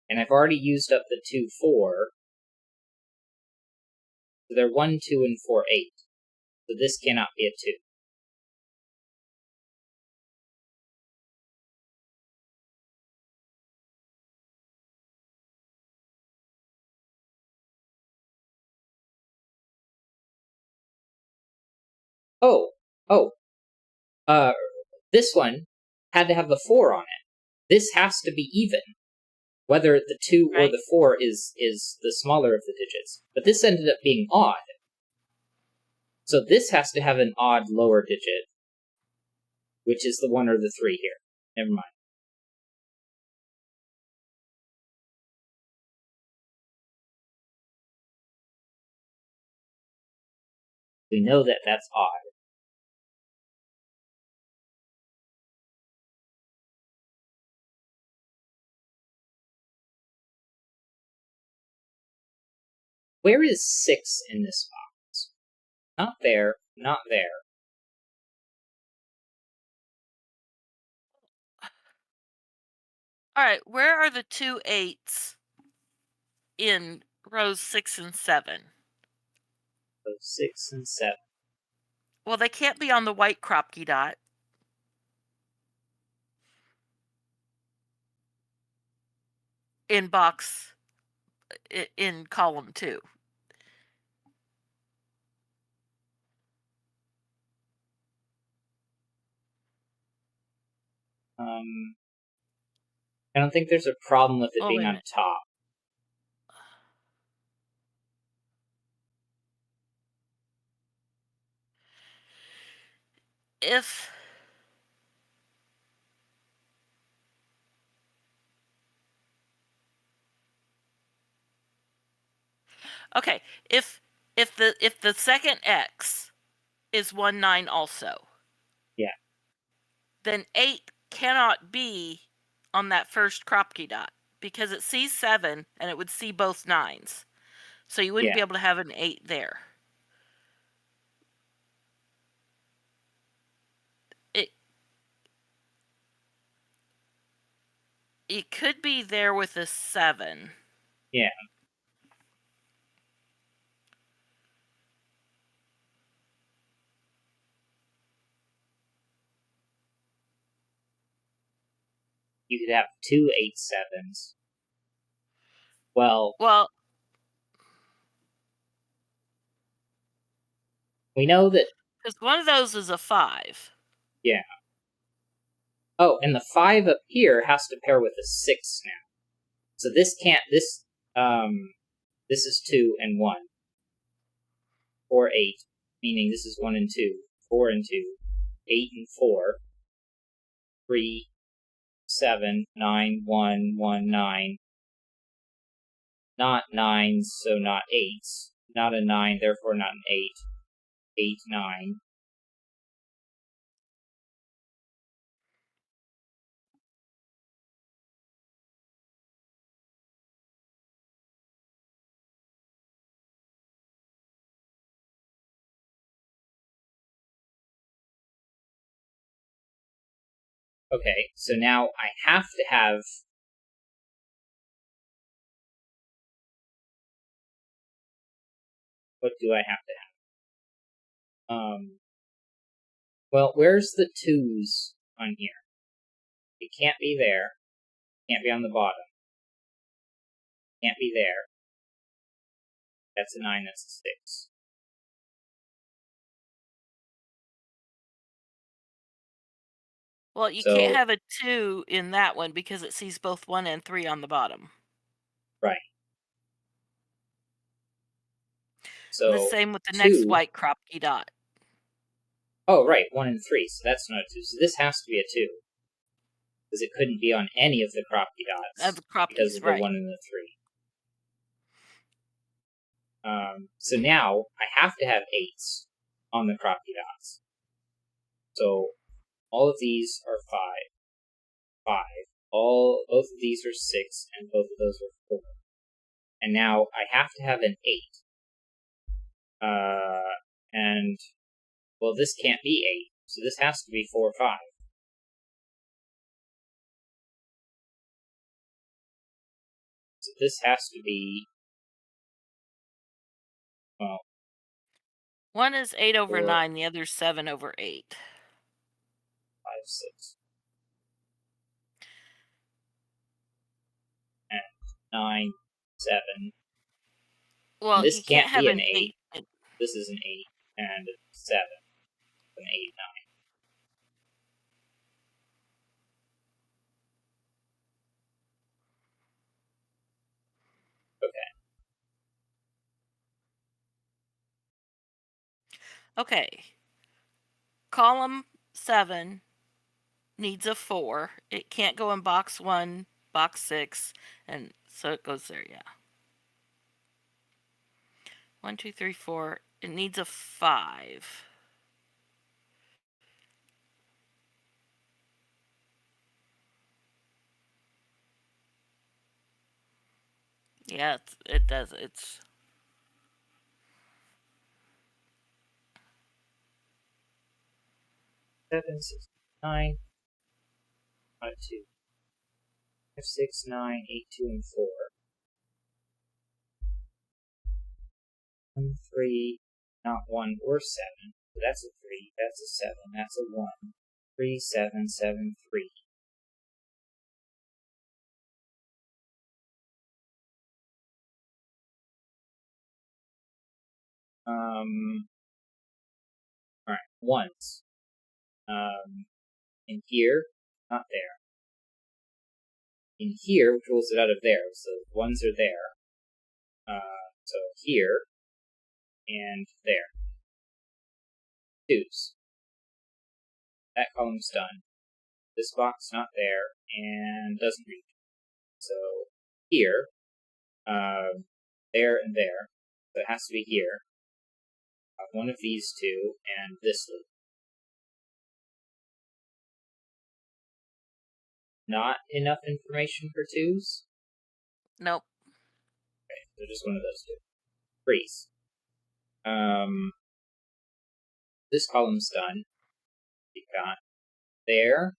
And I've already used up the 2-4. So they're 1, 2, and 4, 8. So this cannot be a 2. This one had to have a 4 on it. This has to be even, whether the 2 or
Right.
the 4 is the smaller of the digits. But this ended up being odd. So this has to have an odd lower digit, which is the 1 or the 3 here. Never mind. We know that that's odd. Where is 6 in this box? Not there, not there.
All right, where are the 2 8s in rows 6 and 7?
So 6 and 7.
Well, they can't be on the white Kropke dot. In box, in column 2.
I don't think there's a problem with it
Oh,
being
wait a
on
minute.
top.
If okay, if the second X is 1 9 also,
Yeah.
then 8 cannot be on that first Kropke dot because it sees 7 and it would see both 9s. So you wouldn't
Yeah.
be able to have an 8 there. It could be there with a 7.
Yeah. You could have 2 8 7s. Well, we know that.
Because one of those is a 5.
Yeah. Oh, and the 5 up here has to pair with a 6 now. So this can't. This is 2 and 1. 4 8, meaning this is 1 and 2. 4 and 2. 8 and 4. 3 7 9 1 1 9. Not 9s, so not 8s. Not a 9, therefore not an 8. 8 9. Okay, so now I have to have. What do I have to have? Well, where's the 2s on here? It can't be there. Can't be on the bottom. Can't be there. That's a 9, that's a 6.
Well, you can't
So,
have a 2 in that one because it sees both 1 and 3 on the bottom.
right.
And the
So,
same with the next
2.
white Kropke dot.
Oh, right, 1 and 3, so that's not a 2. So this has to be a 2. Because it couldn't be on any of the Kropke dots
The
because
Kropkes,
of the
right.
1 and the 3. So now I have to have 8s on the Kropke dots. So all of these are 5. 5. Both of these are 6, and both of those are 4. And now I have to have an 8. And, well, this can't be 8, so this has to be 4 or 5. So this has to be, well,
One is 8 over
4,
9, the other's 7 over 8.
5, 6, and 9, 7.
Well,
This
he
can't
can't have
be an
an
8.
8.
This is an 8 and a 7. An 8, 9. Okay.
Okay. Column 7 needs a 4. It can't go in box 1, box 6, and so it goes there, yeah. 1, 2, 3, 4. It needs a 5. Yeah, it does. It's
7, 6, 9. 5, 2. 5, 6, 9, 8, 2, and 4. 1, 3, not 1 or 7. So that's a 3, that's a 7, that's a 1. 3, 7, 7, 3. Alright, ones. In here, not there. In here, which rolls it out of there, so ones are there. So here, and there. Twos. That column's done. This box not there, and doesn't read. So here, there and there. So it has to be here. One of these two, and this loop. Not enough information for twos?
nope.
Okay, so just one of those two. Freeze. This column's done. You've got there,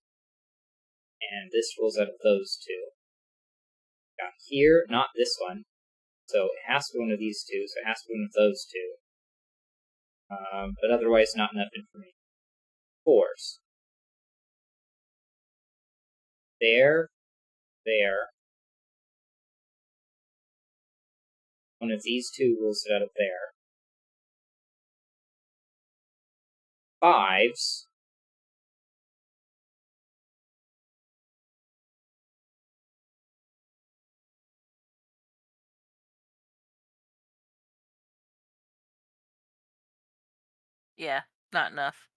and this rolls out of those two. Got here, not this one. So it has to be one of these two, so it has to be one of those two. But otherwise not enough information. Fours. There, there. One of these two rolls it out of there. Fives.
Yeah, not enough.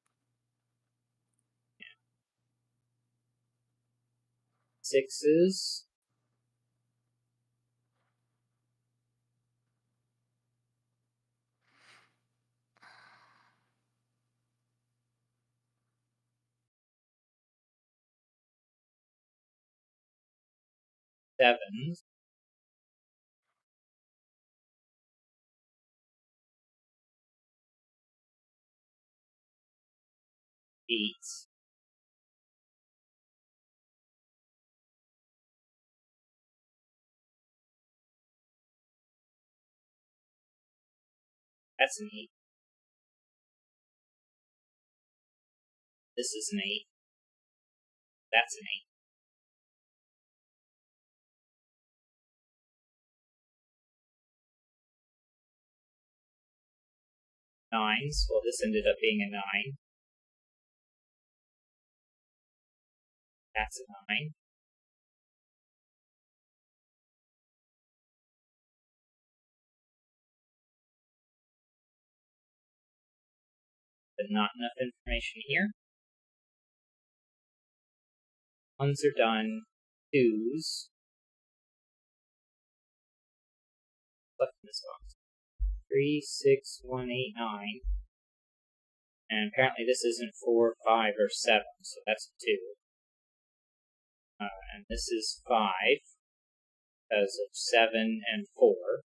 Sixes. Sevens. Eights. That's an 8. This is an 8. That's an 8. Nines. Well, this ended up being a 9. That's a 9. But not enough information here. Ones are done. Twos. Left in this box. 3, 6, 1, 8, 9. And apparently this isn't 4, 5, or 7, so that's a 2. And this is 5, because of 7 and 4.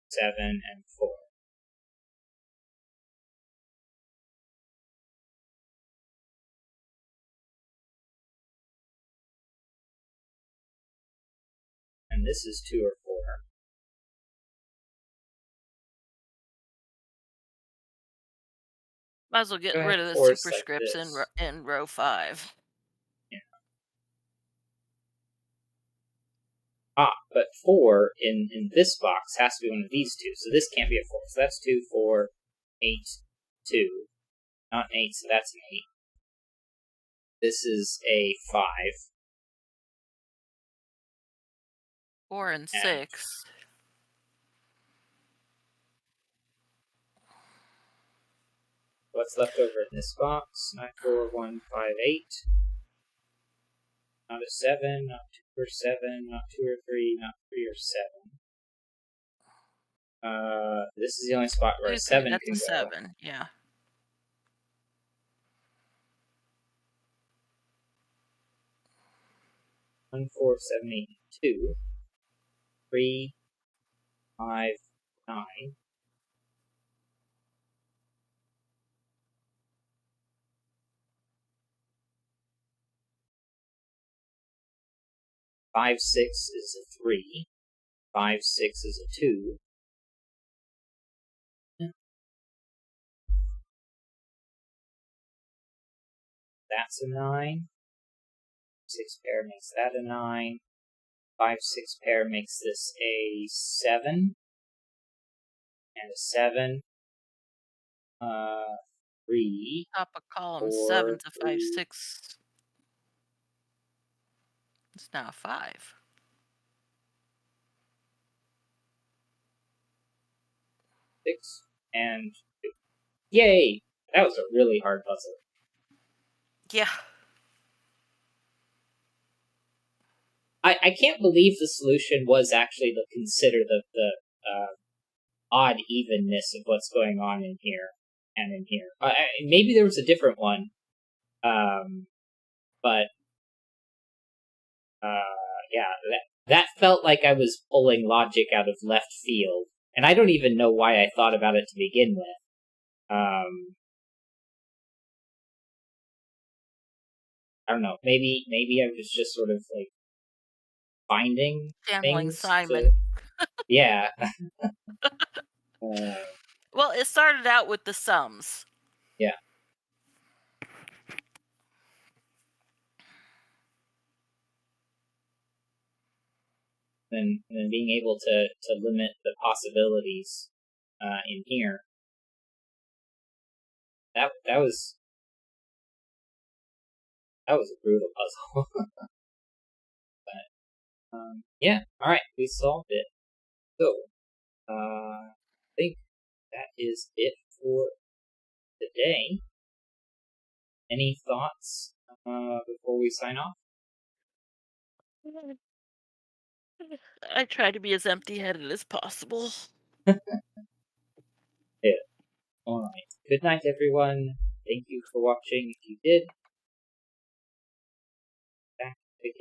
7 and 4. And this is 2 or 4.
Might as well get
Go ahead,
rid of the
force like
superscripts
this.
in row 5.
Yeah. But 4 in this box has to be one of these two, so this can't be a 4. So that's 2, 4, 8, 2. Not an 8, so that's an 8. This is a 5.
4 and 6.
What's left over in this box? 9, 4, 1, 5, 8. Not a 7, not 2 or 7, not 2 or 3, not 3 or 7. This is the only spot where a 7
That's
can
a
go.
7, yeah.
1, 4, 7, 8, 2. 3, 5, 9. 5, 6 is a 3. 5, 6 is a 2. That's a 9. 6 pair makes that a 9. 5, 6 pair makes this a 7. And a 7. 3.
Top of column 7
4,
to 5,
3,
6. It's now 5.
6, and 2. Yay! That was a really hard puzzle.
Yeah.
I can't believe the solution was actually to consider the odd evenness of what's going on in here and in here. Maybe there was a different one, but yeah, that felt like I was pulling logic out of left field, and I don't even know why I thought about it to begin with. I don't know. Maybe I was just sort of like finding
Channeling
things
Simon.
to. Yeah.
Well, it started out with the sums.
Yeah. And then being able to limit the possibilities in here. That was a brutal puzzle. But yeah, all right, we solved it. So I think that is it for today. Any thoughts before we sign off?
I try to be as empty-headed as possible.
Yeah. All right. Good night, everyone. Thank you for watching. If you did, back again.